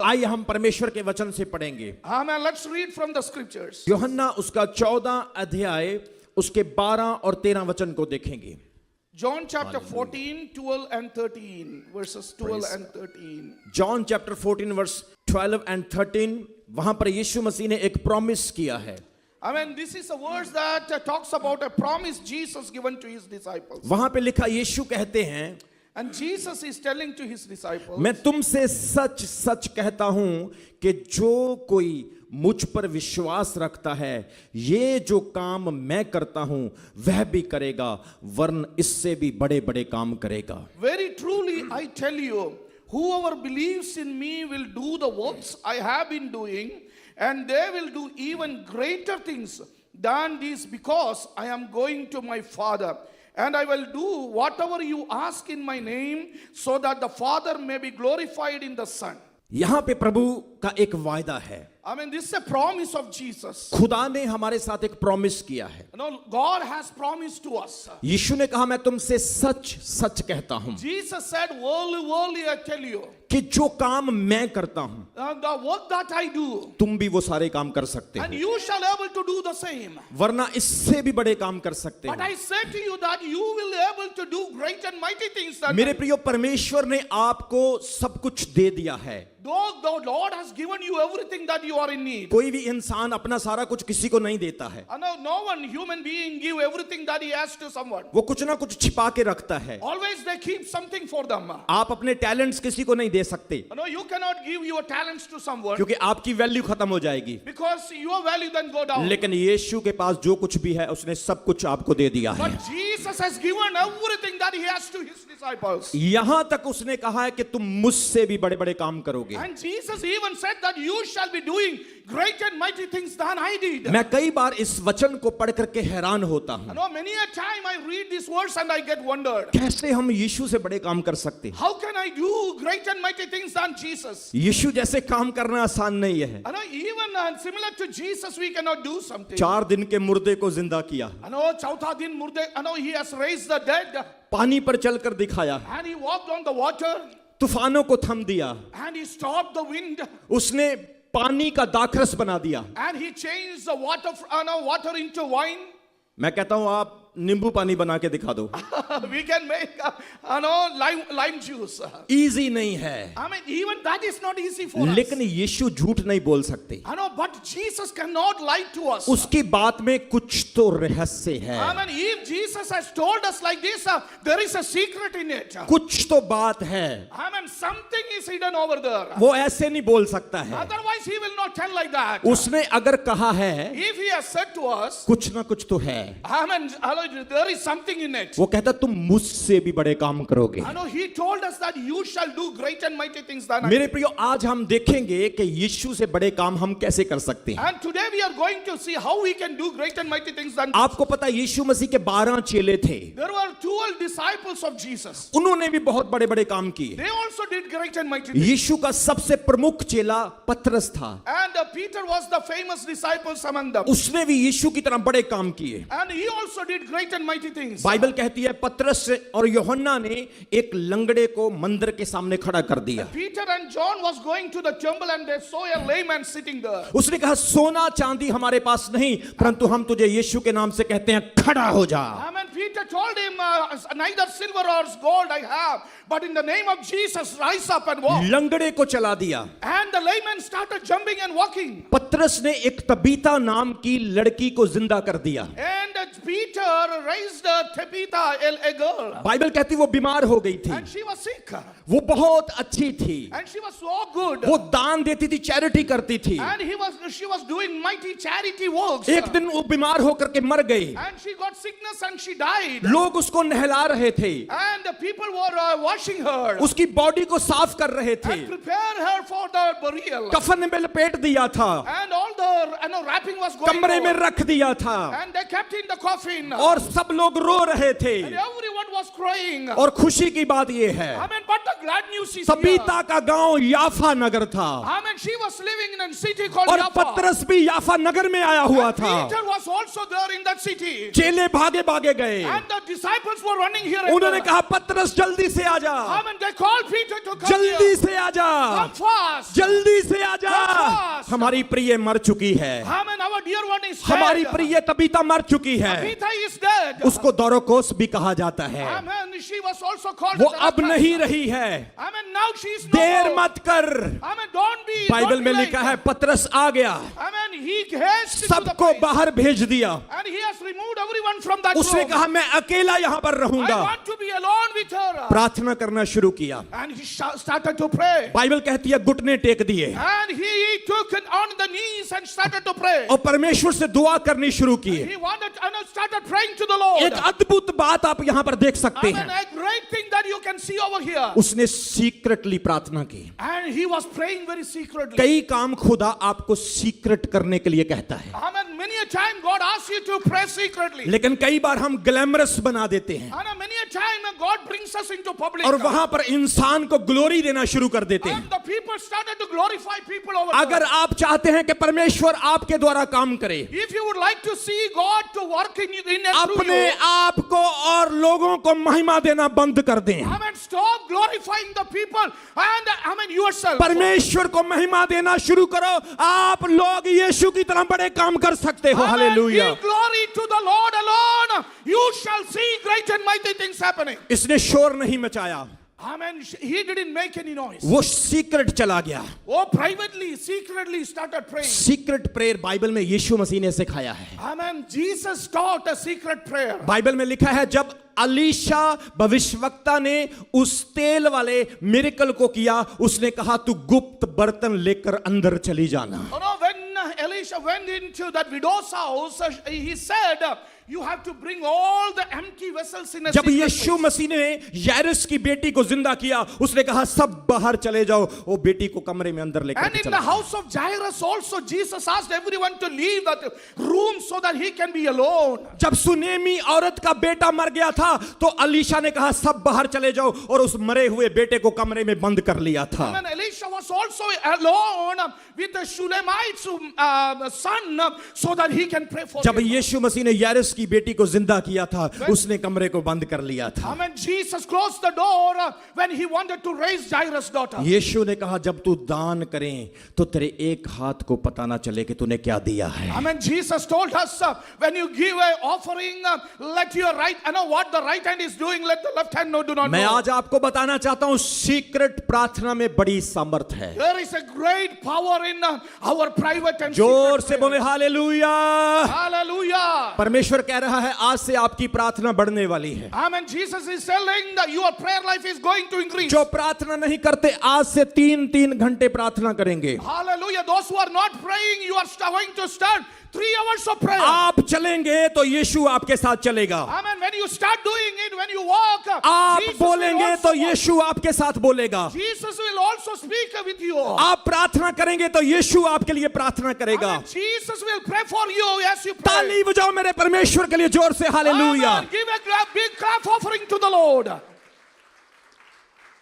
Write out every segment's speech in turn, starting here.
आइए हम परमेश्वर के वचन से पढ़ेंगे। Amen. Let's read from the scriptures. यूहन्ना उसका 14 अध्याय उसके 12 और 13 वचन को देखेंगे। John chapter 14, 12 and 13. Verses 12 and 13. John chapter 14 verse 12 and 13, वहां पर यीशु मसीह ने एक प्रॉमिस किया है। I mean, this is a verse that talks about a promise Jesus given to his disciples. वहां पे लिखा, यीशु कहते हैं, And Jesus is telling to his disciples, मैं तुमसे सच सच कहता हूं कि जो कोई मुझ पर विश्वास रखता है, ये जो काम मैं करता हूं वह भी करेगा, वरन इससे भी बड़े बड़े काम करेगा। very truly I tell you, whoever believes in me will do the works I have been doing, and they will do even greater things than these, because I am going to my Father. And I will do whatever you ask in my name, so that the Father may be glorified in the Son. यहां पे प्रभु का एक वायदा है। I mean, this is a promise of Jesus. खुदा ने हमारे साथ एक प्रॉमिस किया है। You know, God has promised to us. यीशु ने कहा, मैं तुमसे सच सच कहता हूं Jesus said, "Verily, verily, I tell you, कि जो काम मैं करता हूं the work that I do, तुम भी वो सारे काम कर सकते and हो, you shall able to do the same. वरना इससे भी बड़े काम कर सकते But हो। I say to you that you will able to do great and mighty things." That मेरे प्रियो, परमेश्वर ने आपको सब कुछ दे दिया है। though the Lord has given you everything that you are in need. कोई भी इंसान अपना सारा कुछ किसी को नहीं देता है। I know no one human being give everything that he has to someone. वो कुछ ना कुछ छिपा के रखता है। Always they keep something for them. आप अपने टैलेंट्स किसी को नहीं दे सकते, No, you cannot give your talents to someone, क्योंकि आपकी वैल्यू खत्म हो जाएगी। because your value then go down. लेकिन यीशु के पास जो कुछ भी है, उसने सब कुछ आपको दे दिया है। But Jesus has given everything that he has to his disciples. यहां तक उसने कहा है कि तुम मुझसे भी बड़े बड़े काम करोगे। And Jesus even said that you shall be doing great and mighty things than I did. मैं कई बार इस वचन को पढ़ करके हैरान होता I हूं, know many a time I read this verse and I get wondered. कैसे हम यीशु से बड़े काम कर सकते हैं। How can I do great and mighty things than Jesus? यीशु जैसे काम करना आसान नहीं है। I know even similar to Jesus we cannot do something. 4 दिन के मुर्दे को जिंदा किया, I know चौथा दिन मुर्दे, I know he has raised the dead, पानी पर चलकर दिखाया, and he walked on the water, तूफानों को थम दिया, and he stopped the wind, उसने पानी का दाखरस बना दिया। and he changed the water into wine. मैं कहता हूं, आप नींबू पानी बना के दिखा दो। We can make lime juice. Easy नहीं है, I mean, even that is not easy for us. लेकिन यीशु झूठ नहीं बोल सकते। I know, but Jesus cannot lie to us. उसकी बात में कुछ तो रहस्य है, I mean, if Jesus has told us like this, there is a secret in it. कुछ तो बात है। I mean, something is hidden over there. वो ऐसे नहीं बोल सकता है। Otherwise, he will not tell like that. उसने अगर कहा है, If he has said to us, कुछ ना कुछ तो है। I mean, there is something in it. वो कहता, तुम मुझसे भी बड़े काम करोगे। I know he told us that you shall do great and mighty things than I मेरे did. प्रियो, आज हम देखेंगे कि यीशु से बड़े काम हम कैसे कर सकते हैं। And today we are going to see how we can do great and mighty things than. आपको पता है, यीशु मसीह के 12 चेले थे, There were 12 disciples of Jesus. उन्होंने भी बहुत बड़े बड़े काम किए। They also did great and mighty things. यीशु का सबसे प्रमुख चेला पतरस था, And Peter was the famous disciple among them. उसने भी यीशु की तरह बड़े काम किए। And he also did great and mighty things. Bible कहती है, पतरस और यूहन्ना ने एक लंगड़े को मंदिर के सामने खड़ा कर दिया। Peter and John was going to the temple and they saw a lame man sitting there. उसने कहा, सोना चांदी हमारे पास नहीं, परंतु हम तुझे यीशु के नाम से कहते हैं, खड़ा हो जा। I mean, Peter told him, neither silver or gold I have, but in the name of Jesus, rise up and walk. लंगड़े को चला दिया। And the layman started jumping and walking. पतरस ने एक तबीता नाम की लड़की को जिंदा कर दिया। And Peter raised Tabitha, a girl. Bible कहती वो बीमार हो गई थी, And she was sick. वो बहुत अच्छी थी, And she was so good. वो दान देती थी, चैरिटी करती थी। And she was doing mighty charity works. एक दिन वो बीमार होकर के मर गई। And she got sickness and she died. लोग उसको नहला रहे थे, And the people were washing her उसकी बॉडी को साफ कर रहे थे, and prepare her for the burial. कफन में लपेट दिया था, And all the wrapping was going कमरे में on. रख दिया था, And they kept in the coffin. और सब लोग रो रहे थे। And everyone was crying. और खुशी की बात ये है, Amen. But the glad news is here. Tabitha का गांव याफा नगर था Amen. She was living in a city called और Jaffa. पतरस भी याफा नगर में आया हुआ था। Peter was also there in that city. चेले भागे भागे गए, And the disciples were running here and उन्होंने there. कहा पतरस जल्दी से आ जा, Amen. They called Peter to come जल्दी here. से आ जा, Come fast. जल्दी से आ जा। Come fast. हमारी प्रिय मर चुकी है, Amen. Our dear one is हमारी dead. प्रिय तबीता मर चुकी है, Peter is dead. उसको दौरोकोस भी कहा जाता है। Amen. She was also called. वो as अब Dorcas. नहीं रही है, Amen. Now she is no there more. मत कर। Amen. Don't be. Bible don't be में late. लिखा है पतरस आ गया, Amen. He hasted to the सबको place. बाहर भेज दिया, And he has removed everyone from that उसने room. कहा मैं अकेला यहां पर I रहूंगा। want to be alone with her. प्रार्थना करना शुरू किया, And he started to pray. Bible कहती है घुटने टेक दिए And he took it on the knees and started to pray. और परमेश्वर से दुआ करनी शुरू की। He wanted and started praying to the Lord. एक अद्भुत बात आप यहां पर देख सकते Amen. हैं, A great thing that you can see over here. उसने सीक्रेटली प्रार्थना की। And he was praying very secretly. कई काम खुदा आपको सीक्रेट करने के लिए कहता है, Amen. Many a time God asks you to pray secretly. लेकिन कई बार हम ग्लैमरस बना देते हैं And many a time God brings us into public. और वहां पर इंसान को ग्लोरी देना शुरू कर देते हैं। And the people started to glorify people over अगर there. आप चाहते हैं कि परमेश्वर आपके द्वारा काम करे, If you would like to see God to work in you, in and through अपने you, आप को और लोगों को महिमा देना बंद कर दें। Amen. Stop glorifying the people and Amen yourself. परमेश्वर को महिमा देना शुरू करो, आप लोग यीशु की तरह बड़े काम कर सकते हो। Amen. Hallelujah. Give glory to the Lord alone. You shall see great and mighty things happening. इसने शोर नहीं मचाया, Amen. He didn't make any noise. वो सीक्रेट चला गया। Oh, privately, secretly started praying. Secret prayer Bible में यीशु मसीह ने सिखाया है। Amen. Jesus taught a secret prayer. Bible में लिखा है जब अलीशा भविष्यवक्ता ने उस तेल वाले मिरेकल को किया, उसने कहा तू गुप्त बर्तन लेकर अंदर चली जाना। Oh no, when Elisha went into that widow's house, he said, you have to bring all the empty vessels in a जब secret यीशु place. मसीह ने याइरस की बेटी को जिंदा किया, उसने कहा सब बाहर चले जाओ, वो बेटी को कमरे में अंदर लेकर And के in चला the गया। house of Jairus also, Jesus asked everyone to leave that room so that he can be alone. जब सुनेमी औरत का बेटा मर गया था तो अलीशा ने कहा सब बाहर चले जाओ और उस मरे हुए बेटे को कमरे में बंद कर लिया था। And Elisha was also alone with the Shulamite's son so that he can pray for जब him. यीशु मसीह ने याइरस की बेटी को जिंदा किया था, उसने कमरे को बंद कर लिया था। Amen. Jesus closed the door when he wanted to raise Jairus' daughter. यीशु ने कहा जब तू दान करें तो तेरे एक हाथ को पता ना चले कि तूने क्या दिया है। Amen. Jesus told us when you give an offering, let your right, I know what the right hand is doing, let the left hand do not मैं know. आज आपको बताना चाहता हूं सीक्रेट प्रार्थना में बड़ी सामर्थ है। There is a great power in our private and जोर secret से बोले prayer. हालेलुया। Hallelujah. परमेश्वर कह रहा है आज से आपकी प्रार्थना बढ़ने वाली है। Amen. Jesus is telling that your prayer life is going to increase. जो प्रार्थना नहीं करते आज से 3-3 घंटे प्रार्थना करेंगे। Hallelujah. Those who are not praying, you are going to start 3 hours of prayer. आप चलेंगे तो यीशु आपके साथ चलेगा। Amen. When you start doing it, when you walk, आप Jesus will बोलेंगे also तो यीशु आपके साथ बोलेगा। Jesus will also speak with you. आप प्रार्थना करेंगे तो यीशु आपके लिए प्रार्थना करेगा। Amen. Jesus will pray for you as you pray. ताली बजाओ मेरे परमेश्वर के लिए जोर से hallelujah. Amen. Give a big clap offering to the Lord.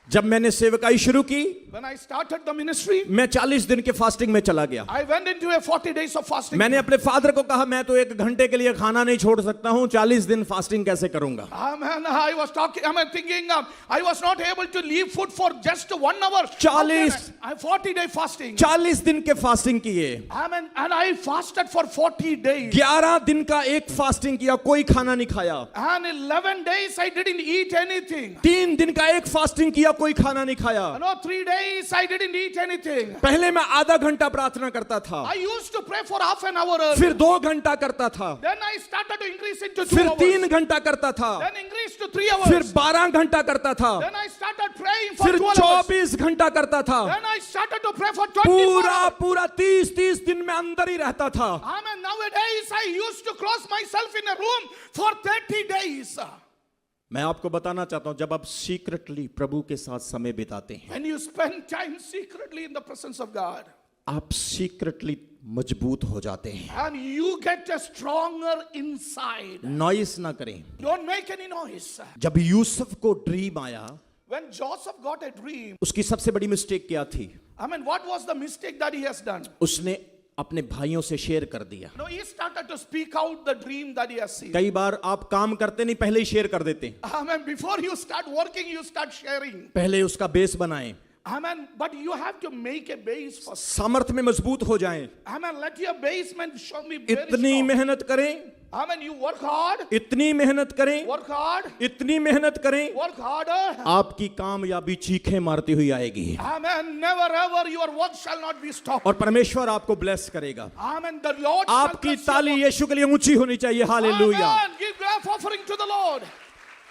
जब मैंने सेवकाई शुरू की, When I started the ministry, मैं 40 दिन के फास्टिंग में चला गया। I went into a 40 days of fasting. मैंने अपने फादर को कहा मैं तो 1 घंटे के लिए खाना नहीं छोड़ सकता हूं, 40 दिन फास्टिंग कैसे करूंगा। Amen. I was talking, thinking, I was not able to leave food for just 1 hour. 40 I 40-day fasting. 40 दिन के फास्टिंग किए, Amen. And I fasted for 40 days. 11 दिन का एक फास्टिंग किया, कोई खाना नहीं खाया। And 11 days I didn't eat anything. 3 दिन का एक फास्टिंग किया, कोई खाना नहीं खाया। No, 3 days I didn't eat anything. पहले मैं आधा घंटा प्रार्थना करता था, I used to pray for half an hour. फिर 2 घंटा करता था, Then I started to increase into 2 फिर hours. 3 घंटा करता था, Then increased to 3 hours. फिर 12 घंटा करता था, Then I started praying for फिर 12 hours. 24 घंटा करता था। Then I started to pray for 24 hours. पूरा 30 दिन में अंदर ही रहता था। Amen. Nowadays I used to close myself in a room for 30 days. मैं आपको बताना चाहता हूं जब आप सीक्रेटली प्रभु के साथ समय बिताते हैं, When you spend time secretly in the presence of God, आप सीक्रेटली मजबूत हो जाते हैं। and you get a stronger inside. Noise ना करें। Don't make any noise. जब यूसुफ को ड्रीम आया, When Joseph got a dream, उसकी सबसे बड़ी मिस्टेक क्या थी? I mean, what was the mistake that he has done? उसने अपने भाइयों से शेयर कर दिया। No, he started to speak out the dream that he has seen. कई बार आप काम करते नहीं, पहले ही शेयर कर देते हैं। I mean, before you start working, you start sharing. पहले उसका बेस बनाएं, I mean, but you have to make a base first. सामर्थ्य में मजबूत हो जाएं। I mean, let your basement show me very इतनी strong. मेहनत करें, I mean, you work hard, इतनी मेहनत करें, work hard, इतनी मेहनत करें, work harder. आपकी कामयाबी चीखें मारती हुई आएगी I mean, never ever your work shall not be stopped. और परमेश्वर आपको ब्लेस करेगा। I mean, the Lord shall आपकी bless your ताली work. यीशु के लिए ऊंची होनी चाहिए। Hallelujah. Amen. Give clap offering to the Lord.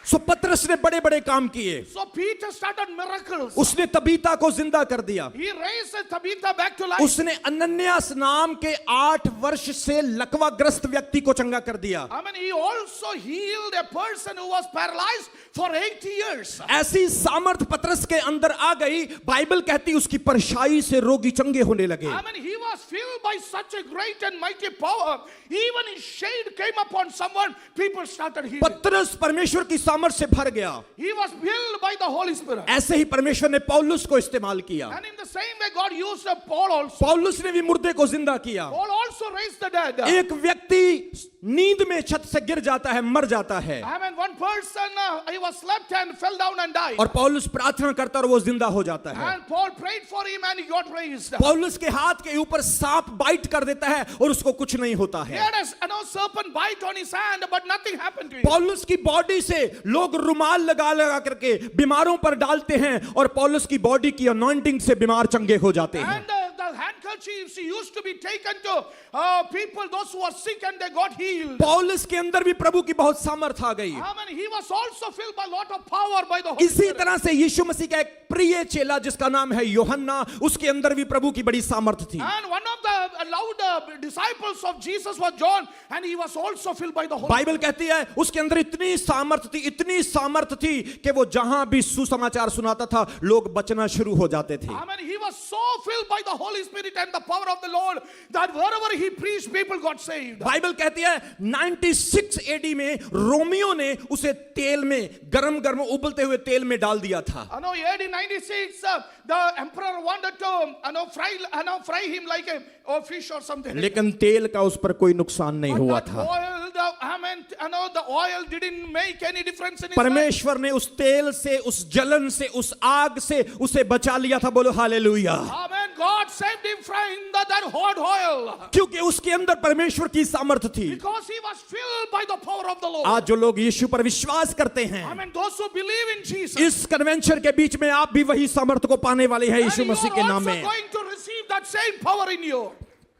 सो पतरस ने बड़े बड़े काम किए। So Peter started miracles. उसने तबीता को जिंदा कर दिया। He raised Tabitha back to life. उसने अनन्यास नाम के 8 वर्ष से लकवाग्रस्त व्यक्ति को चंगा कर दिया। I mean, he also healed a person who was paralyzed for 80 years. ऐसी सामर्थ पतरस के अंदर आ गई, बाइबल कहती उसकी परछाई से रोगी चंगे होने लगे। I mean, he was filled by such a great and mighty power. Even his shade came upon someone, people started healing. पतरस परमेश्वर की सामर्थ से भर गया। He was filled by the Holy Spirit. ऐसे ही परमेश्वर ने पौलुस को इस्तेमाल किया। And in the same way, God used Paul also. पौलुस ने भी मुर्दे को जिंदा किया। Paul also raised the dead. एक व्यक्ति नींद में छत से गिर जाता है, मर जाता है, I mean, one person, he was slept and fell down and died. और पौलुस प्रार्थना करता और वो जिंदा हो जाता है। And Paul prayed for him and he got raised. पौलुस के हाथ के ऊपर सांप बाइट कर देता है और उसको कुछ नहीं होता He है। had a serpent bite on his hand, but nothing happened to him. पौलुस की बॉडी से लोग रुमाल लगा लगा करके बीमारों पर डालते हैं और पौलुस की बॉडी की अनॉइंटिंग से बीमार चंगे हो जाते हैं। And the handkerchiefs used to be taken to people, those who were sick, and they got healed. पौलुस के अंदर भी प्रभु की बहुत सामर्थ आ गई। I mean, he was also filled by a lot of power by the Holy इसी Spirit. तरह से यीशु मसीह का एक प्रिय चेला जिसका नाम है यूहन्ना, उसके अंदर भी प्रभु की बड़ी सामर्थ थी। And one of the allowed disciples of Jesus was John, and he was also filled by the Holy Spirit. Bible कहती है उसके अंदर इतनी सामर्थ थी कि वो जहां भी सुसमाचार सुनाता था लोग बचना शुरू हो जाते थे। I mean, he was so filled by the Holy Spirit and the power of the Lord that wherever he preached, people got saved. Bible कहती है 96 एडी में रोमियो ने उसे तेल में गरम उबलते हुए तेल में डाल दिया था। I know AD 96, the emperor wanted to fry him like a fish or something. लेकिन तेल का उस पर कोई नुकसान नहीं But हुआ that था। oil, the oil didn't make any difference in his life. परमेश्वर ने उस तेल से, उस जलन से, उस आग से उसे बचा लिया था। बोलो hallelujah. Amen. God saved him from that hot oil क्योंकि उसके अंदर परमेश्वर की सामर्थ थी। because he was filled by the power of the Lord. आज जो लोग यीशु पर विश्वास करते हैं, I mean, those who believe in Jesus, इस कन्वेंशन के बीच में आप भी वही सामर्थ को पाने वाले हैं and यीशु you मसीह के are नाम also में। going to receive that same power in you.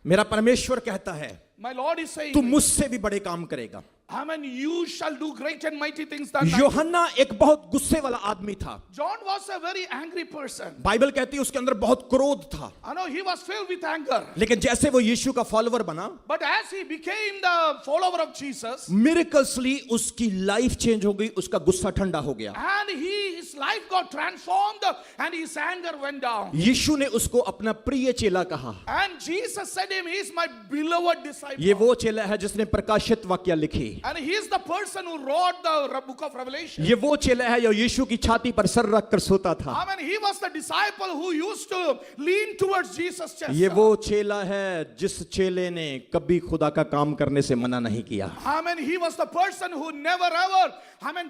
मेरा परमेश्वर कहता है My Lord is saying, तू मुझसे भी बड़े काम करेगा। I mean, you shall do great and mighty things than I do. यूहन्ना एक बहुत गुस्से वाला आदमी था। John was a very angry person. Bible कहती है उसके अंदर बहुत क्रोध था। I know he was filled with anger. लेकिन जैसे वो यीशु का फॉलोवर बना, But as he became the follower of Jesus, मिरेकल्सली उसकी लाइफ चेंज हो गई, उसका गुस्सा ठंडा हो गया। and his life got transformed and his anger went down. यीशु ने उसको अपना प्रिय चेला कहा। And Jesus said him, he is my beloved disciple. ये वो चेला है जिसने प्रकाशित वाक्य लिखी। And he is the person who wrote the book of Revelation. ये वो चेला है जो यीशु की छाती पर सर रख कर सोता था। I mean, he was the disciple who used to lean towards Jesus' chest. ये वो चेला है जिस चेले ने कभी खुदा का काम करने से मना नहीं किया। I mean, he was the person who never ever,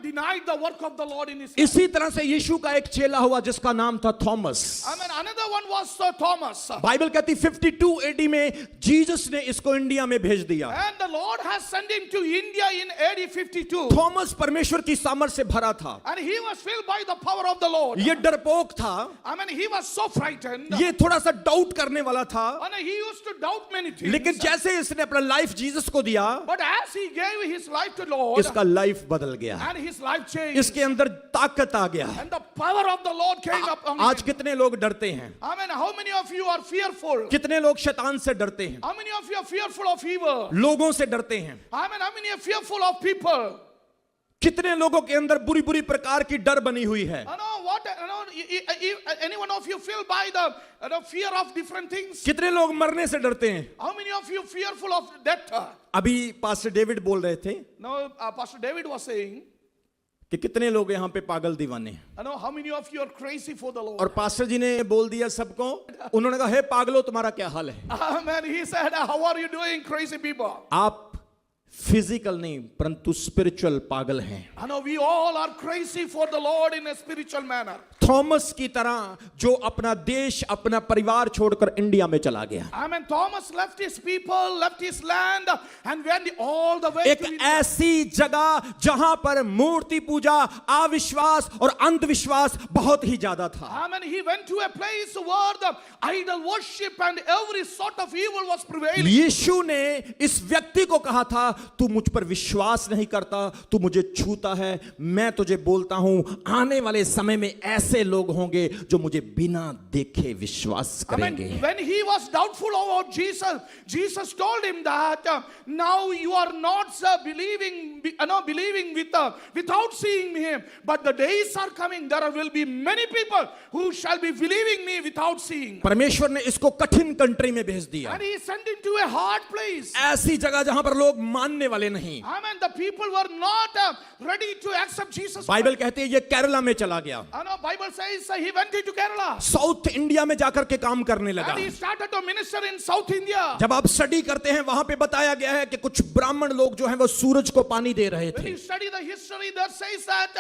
denied the work of the Lord in his life. इसी तरह से यीशु का एक चेला हुआ जिसका नाम था Thomas. I mean, another one was Thomas. Bible कहती 52 एडी में जीसस ने इसको इंडिया में भेज दिया। And the Lord has sent him to India in AD 52. Thomas परमेश्वर की सामर्थ से भरा था। And he was filled by the power of the Lord. ये डरपोक था, I mean, he was so frightened. ये थोड़ा सा डाउट करने वाला था। And he used to doubt many things. लेकिन जैसे इसने अपना लाइफ जीसस को दिया, But as he gave his life to Lord, इसका लाइफ बदल गया, and his life changed, इसके अंदर ताकत आ गया। and the power of the Lord came upon आज him. कितने लोग डरते हैं? I mean, how many of you are fearful? कितने लोग शैतान से डरते हैं? How many of you are fearful of evil? लोगों से डरते हैं। I mean, how many are fearful of people? कितने लोगों के अंदर बुरी बुरी प्रकार की डर बनी हुई है। I know what? Any one of you feel by the fear of different things? कितने लोग मरने से डरते हैं? How many of you fearful of death? अभी पास्टर डेविड बोल रहे थे Now, Pastor David was saying, कि कितने लोग यहाँ पे पागल दीवाने हैं, I know how many of you are crazy for the Lord. और पास्टर जी ने बोल दिया सबको, उन्होंने कहा हे पागलो तुम्हारा क्या हाल है? Amen. He said, how are you doing, crazy people? आप फिजिकल नहीं परंतु स्पिरिचुअल पागल हैं। I know we all are crazy for the Lord in a spiritual manner. Thomas की तरह जो अपना देश अपना परिवार छोड़कर इंडिया में चला गया, Amen. Thomas left his people, left his land, and went all the way एक to India. ऐसी जगह जहां पर मूर्ति पूजा, अविश्वास और अंधविश्वास बहुत ही ज्यादा था। Amen. He went to a place where the idol worship and every sort of evil was prevailing. यीशु ने इस व्यक्ति को कहा था तू मुझ पर विश्वास नहीं करता, तू मुझे छूता है, मैं तुझे बोलता हूं आने वाले समय में ऐसे लोग होंगे जो मुझे बिना देखे विश्वास करेंगे। Amen. When he was doubtful about Jesus, Jesus told him that now you are not believing without seeing him, but the days are coming. There will be many people who shall be believing me without seeing. परमेश्वर ने इसको कठिन country में भेज दिया, And he sent him to a hard place. ऐसी जगह जहां पर लोग मानने वाले नहीं। Amen. The people were not ready to accept Jesus. Bible कहती है ये केरला में चला गया, I know Bible says he went into Kerala. South India में जाकर के काम करने लगा। And he started to minister in South India. जब आप स्टडी करते हैं वहां पे बताया गया है कि कुछ ब्राह्मण लोग जो हैं वो सूरज को पानी दे रहे When थे। you study the history, there says that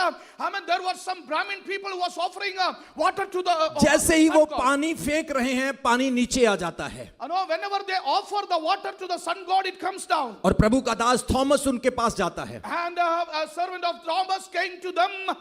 there were some Brahmin people who was offering water to the जैसे ही वो sun god. पानी फेंक रहे हैं पानी नीचे आ जाता है, You know, whenever they offer the water to the sun god, it comes down. और प्रभु का दास थॉमस उनके पास जाता है। And a servant of Thomas came to them.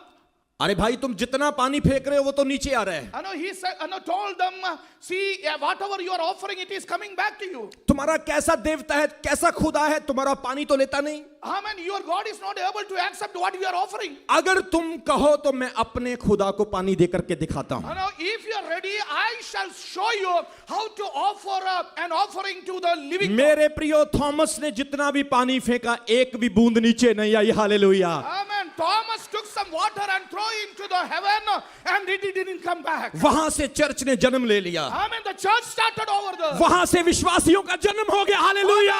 अरे भाई तुम जितना पानी फेंक रहे हो वो तो नीचे आ रहा है, I know he said, told them, see, whatever you are offering, it is coming back to you. तुम्हारा कैसा देवता है, कैसा खुदा है, तुम्हारा पानी तो लेता नहीं। Amen. Your God is not able to accept what you are offering. अगर तुम कहो तो मैं अपने खुदा को पानी दे करके दिखाता हूं। You know, if you are ready, I shall show you how to offer an offering to the living God. मेरे प्रियो थॉमस ने जितना भी पानी फेंका एक भी बूंद नीचे नहीं आई। Hallelujah. Amen. Thomas took some water and threw into the heaven, and it didn't come back. वहां से चर्च ने जन्म ले लिया, Amen. The church started over there. वहां से विश्वासियों का जन्म हो गया। Hallelujah.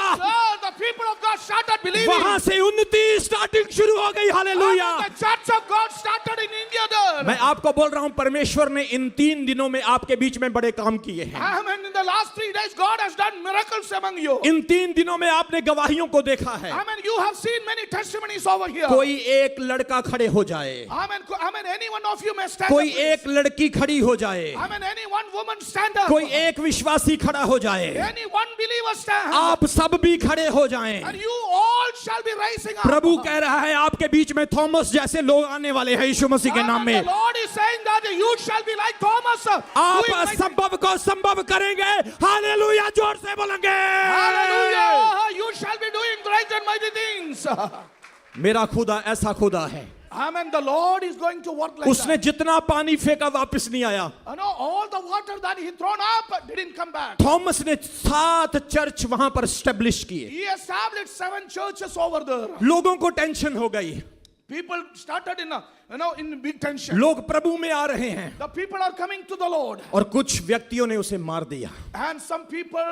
The people of God started believing. वहां से उन्नति स्टार्टिंग शुरू हो गई। Hallelujah. Amen. The church of God started in India there. मैं आपको बोल रहा हूं परमेश्वर ने इन 3 दिनों में आपके बीच में बड़े काम किए हैं। Amen. In the last 3 days, God has done miracles among you. इन 3 दिनों में आपने गवाहियों को देखा है। Amen. You have seen many testimonies over here. कोई एक लड़का खड़े हो जाए, Amen. Amen. Any one of you may stand कोई up. एक लड़की खड़ी हो जाए, Amen. Any one woman stand up. कोई एक विश्वासी खड़ा हो जाए, Any one believer stand. आप सब भी खड़े हो जाएं। And you all shall be rising up. प्रभु कह रहा है आपके बीच में थॉमस जैसे लोग आने वाले हैं यीशु मसीह के नाम Amen. में। The Lord is saying that you shall be like Thomas. आप doing mighty- असंभव को संभव करेंगे। हालेलुया, जोर से बोलेंगे। Hallelujah. You shall be doing great and mighty things. मेरा खुदा ऐसा खुदा है, Amen. The Lord is going to work like उसने that. जितना पानी फेंका वापस नहीं आया। You know, all the water that he thrown up didn't come back. Thomas ने 7 चर्च वहां पर स्टेब्लिश किए। He established 7 churches over there. लोगों को टेंशन हो गई, People started in big tension. लोग प्रभु में आ रहे हैं, The people are coming to the Lord. और कुछ व्यक्तियों ने उसे मार दिया, And some people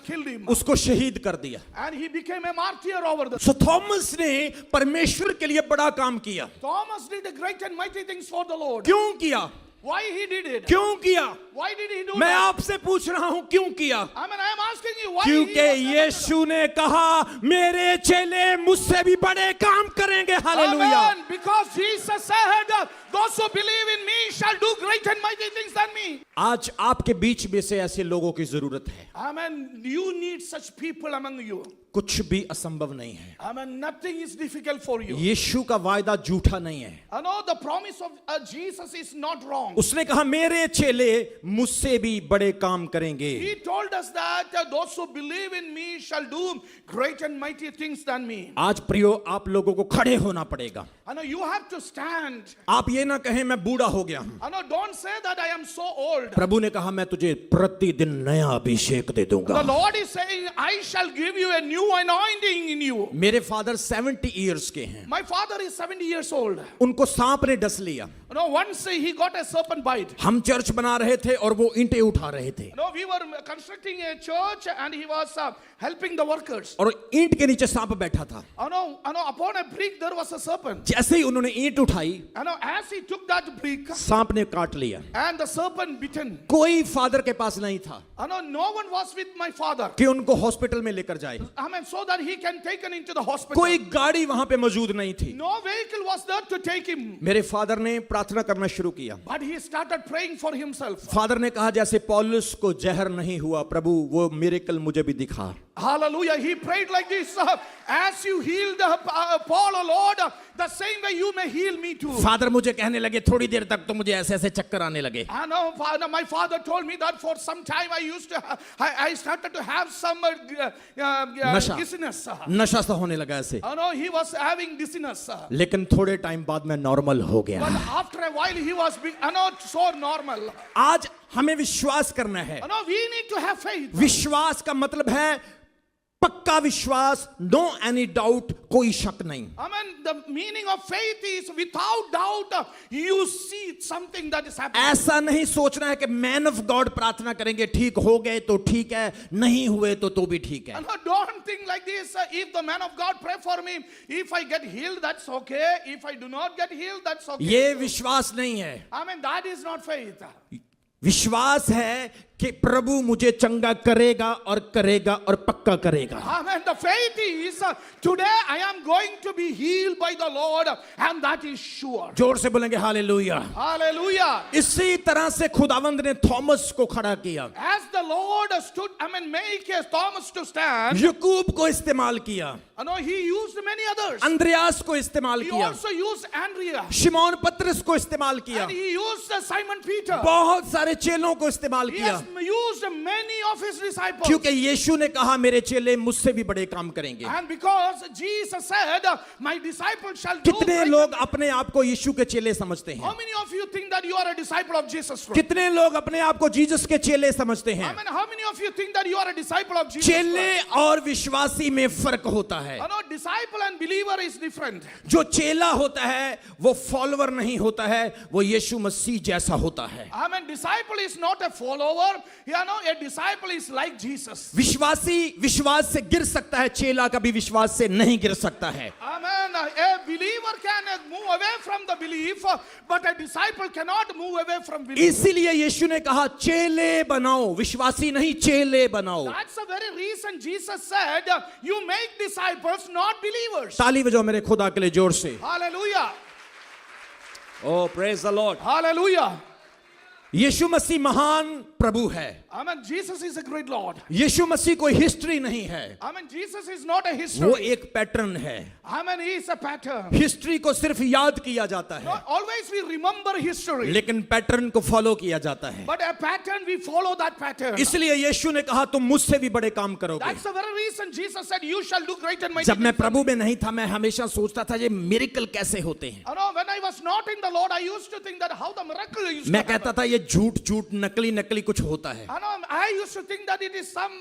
killed him. उसको शहीद कर दिया। And he became a martyr over there. So Thomas ने परमेश्वर के लिए बड़ा काम किया। Thomas did a great and mighty things for the Lord. क्यों किया? Why he did it? क्यों किया? Why did he do मैं that? आपसे पूछ रहा हूं क्यों किया? I mean, I am asking you why क्योंकि he was यीशु ने कहा मेरे चेले मुझसे भी बड़े काम करेंगे। Hallelujah. Amen. Because Jesus said, those who believe in me shall do great and mighty things than me. आज आपके बीच में से ऐसे लोगों की जरूरत है। Amen. You need such people among you. कुछ भी असंभव नहीं है। Amen. Nothing is difficult for you. यीशु का वायदा झूठा नहीं है। I know the promise of Jesus is not wrong. उसने कहा मेरे चेले मुझसे भी बड़े काम करेंगे। He told us that those who believe in me shall do great and mighty things than me. आज प्रियो आप लोगों को खड़े होना पड़ेगा। I know you have to stand. आप ये ना कहें मैं बूढ़ा हो गया हूं। I know don't say that I am so old. प्रभु ने कहा मैं तुझे प्रतिदिन नया अभिषेक दे दूंगा। The Lord is saying, I shall give you a new anointing in you. मेरे फादर 70 इयर्स के हैं, My father is 70 years old. उनको सांप ने डस लिया। No, once he got a serpent bite. हम चर्च बना रहे थे और वो ईंटें उठा रहे थे, No, we were constructing a church and he was helping the workers. और ईंट के नीचे सांप बैठा था. No, upon a brick there was a serpent. जैसे ही उन्होंने ईंट उठाई, No, as he took that brick सांप ने काट लिया. and the serpent bitten. कोई फादर के पास नहीं था No one was with my father. कि उनको हॉस्पिटल में लेकर जाए. So that he can take him into the hospital. कोई गाड़ी वहां पे मौजूद नहीं थी. No vehicle was there to take him. मेरे फादर ने प्रार्थना करना शुरू किया. But he started praying for himself. Father ने कहा जैसे पौलुस को जहर नहीं हुआ, प्रभु वो मिरेकल मुझे भी दिखा. Hallelujah. He prayed like this. As you healed Paul, oh Lord, the same way you may heal me too. Father मुझे कहने लगे थोड़ी देर तक तो मुझे ऐसे ऐसे चक्कर आने लगे. I know, my father told me that for some time I started to have some नशा dizziness. नशा सा होने लगा ऐसे. No, he was having dizziness. लेकिन थोड़े टाइम बाद मैं नॉर्मल हो But गया. after a while he was not so normal. आज हमें विश्वास करना है. No, we need to have faith. विश्वास का मतलब है पक्का विश्वास, नो एनी डाउट, कोई शक नहीं. The meaning of faith is without doubt you see something that is happening. ऐसा नहीं सोचना है कि मैन ऑफ गॉड प्रार्थना करेंगे, ठीक हो गए तो ठीक है, नहीं हुए तो भी ठीक है. No, don't think like this. If the man of God pray for me, if I get healed, that's okay. If I do not get healed, that's okay. ये विश्वास नहीं है. That is not faith. विश्वास है कि प्रभु मुझे चंगा करेगा और करेगा और पक्का करेगा. The faith is today I am going to be healed by the Lord, and that is sure. जोर से बोलेंगे हालेलुया. Hallelujah. इसी तरह से खुदावंद ने थॉमस को खड़ा किया. As the Lord stood, make Thomas to stand. याकूब को इस्तेमाल किया. He used many others. अंद्रयास को इस्तेमाल He किया. also used Andrea. शिमोन पतरस को इस्तेमाल किया. And he used Simon Peter. बहुत सारे चेलों को इस्तेमाल He किया. has used many of his disciples. क्योंकि यीशु ने कहा मेरे चेले मुझसे भी बड़े काम करेंगे. And because Jesus said, my disciples shall do. कितने लोग अपने आप को यीशु के चेले समझते How हैं? many of you think that you are a disciple of Jesus? कितने लोग अपने आप को जीसस के चेले समझते हैं? How many of you think that you are a disciple of Jesus? चेले और विश्वासी में फर्क होता है. Disciple and believer is different. जो चेला होता है वो फॉलोवर नहीं होता है, वो यीशु मसीह जैसा होता है. Disciple is not a follower. A disciple is like Jesus. विश्वासी विश्वास से गिर सकता है, चेला कभी विश्वास से नहीं गिर सकता है. A believer can move away from the belief, but a disciple cannot move away from belief. इसीलिए यीशु ने कहा चेले बनाओ, विश्वासी नहीं चेले बनाओ. That's the very reason Jesus said, you make disciples, not believers. ताली बजाओ मेरे खुदा के लिए जोर से. Hallelujah. Oh, praise the Lord. Hallelujah. यीशु मसीह महान प्रभु है. Jesus is a great Lord. यीशु मसीह कोई हिस्ट्री नहीं है. Jesus is not a history. वो एक पैटर्न है. He is a pattern. History को सिर्फ याद किया जाता है, Always we remember history. लेकिन पैटर्न को फॉलो किया जाता है. But a pattern, we follow that pattern. इसलिए यीशु ने कहा तुम मुझसे भी बड़े काम करोगे. That's the very reason Jesus said, you shall do great and mighty जब मैं things. प्रभु में नहीं था मैं हमेशा सोचता था ये मिरेकल कैसे होते हैं. When I was not in the Lord, I used to think that how the miracle used to मैं happen. कहता था ये झूठ झूठ नकली नकली कुछ होता है. I used to think that it is some,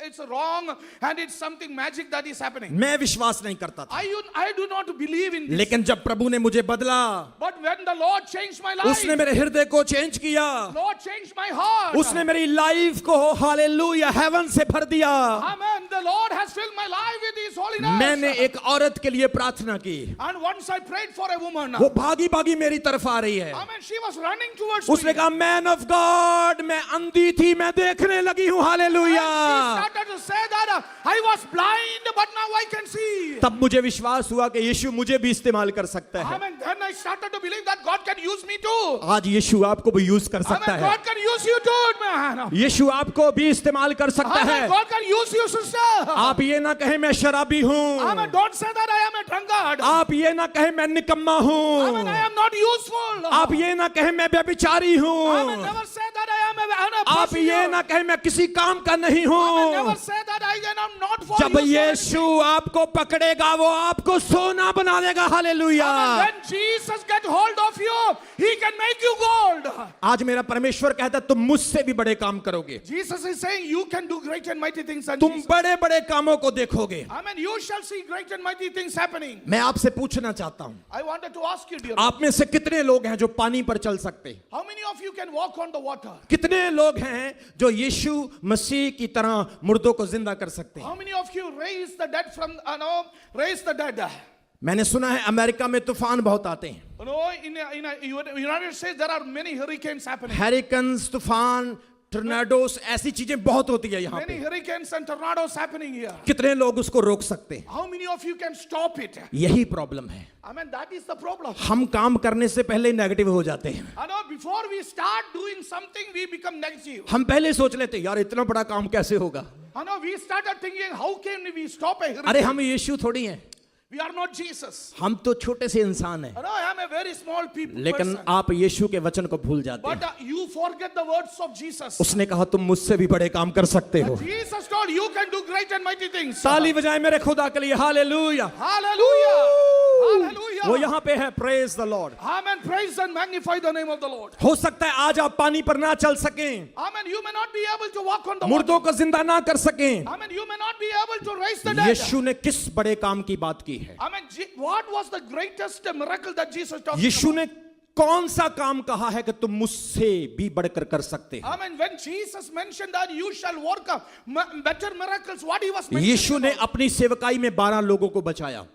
it's wrong and it's something magic that is happening. मैं विश्वास नहीं करता था. I do not believe in this. लेकिन जब प्रभु ने मुझे बदला, But when the Lord changed my life, उसने मेरे हृदय को चेंज किया, Lord changed my heart. उसने मेरी लाइफ को हालेलुया हेवन से भर दिया. Amen. The Lord has filled my life with His holiness. मैंने एक औरत के लिए प्रार्थना की. And once I prayed for a woman. वो भागी भागी मेरी तरफ आ रही है. Amen. She was running towards उसने me. कहा मैन ऑफ गॉड मैं अंधी थी मैं देखने लगी हूँ. Hallelujah. She started to say that I was blind but now I can see. तब मुझे विश्वास हुआ कि यीशु मुझे भी इस्तेमाल कर सकता है. Amen. Then I started to believe that God can use me too. आज यीशु आपको भी यूज कर सकता Amen. है. God can use you too, man. यीशु आपको भी इस्तेमाल कर सकता Amen. है. God can use you, sister. आप ये ना कहें मैं शराबी हूँ. Amen. Don't say that I am a drunkard. आप ये ना कहें मैं निकम्मा Amen. I हूँ. am not useful. आप ये ना कहें मैं व्यभिचारी Amen. हूँ. Never say that I am a आप ये ना कहें मैं किसी काम का नहीं हूं। Never say that I am not for जब you. यीशु आपको पकड़ेगा वो आपको सोना बना देगा। Hallelujah. When Jesus get hold of you, he can make you gold. आज मेरा परमेश्वर कहता है तुम मुझसे भी बड़े काम करोगे, Jesus is saying you can do great and mighty things. And तुम Jesus, बड़े बड़े कामों को देखोगे। you shall see great and mighty things happening. मैं आपसे पूछना चाहता हूं, I wanted to ask you, dear, आप में से कितने लोग हैं जो पानी पर चल सकते? how many of you can walk on the water? कितने लोग हैं जो यीशु मसीह की तरह मुर्दों को जिंदा कर सकते हैं? How many of you raise the dead from, raise the dead? मैंने सुना है अमेरिका में तूफान बहुत आते हैं, In United States there are many hurricanes happening. Hurricanes, तूफान, टोर्नाडोस, ऐसी चीजें बहुत होती है यहाँ Many पे। hurricanes and tornadoes happening here. कितने लोग उसको रोक सकते हैं? How many of you can stop it? यही प्रॉब्लम है, That is the problem. हम काम करने से पहले नेगेटिव हो जाते हैं। Before we start doing something, we become negative. हम पहले सोच लेते हैं यार इतना बड़ा काम कैसे होगा। We started thinking, how can we stop a अरे hurricane? हम यीशु थोड़ी हैं, We are not Jesus. हम तो छोटे से इंसान हैं। I am a very small people लेकिन person. आप यीशु के वचन को भूल जाते But हैं। you forget the words of Jesus. उसने कहा तुम मुझसे भी बड़े काम कर सकते हो। Jesus told you can do great and mighty things. ताली बजाएं मेरे खुदा के लिए। हालेलुया। Hallelujah. Hallelujah. वो यहाँ पे है, praise the Lord. Amen. Praise and magnify the name of the Lord. हो सकता है आज आप पानी पर ना चल सकें, Amen. You may not be able to walk on the water. मुर्दों को जिंदा ना कर सकें। Amen. You may not be able to raise the dead. यीशु ने किस बड़े काम की बात की है? Amen. What was the greatest miracle that Jesus talked Yeshu about? ने कौन सा काम कहा है कि तुम मुझसे भी बढ़कर कर सकते हो? Amen. When Jesus mentioned that you shall work better miracles, what he was mentioning यीशु ने about? अपनी सेवकाई में 12 लोगों को बचाया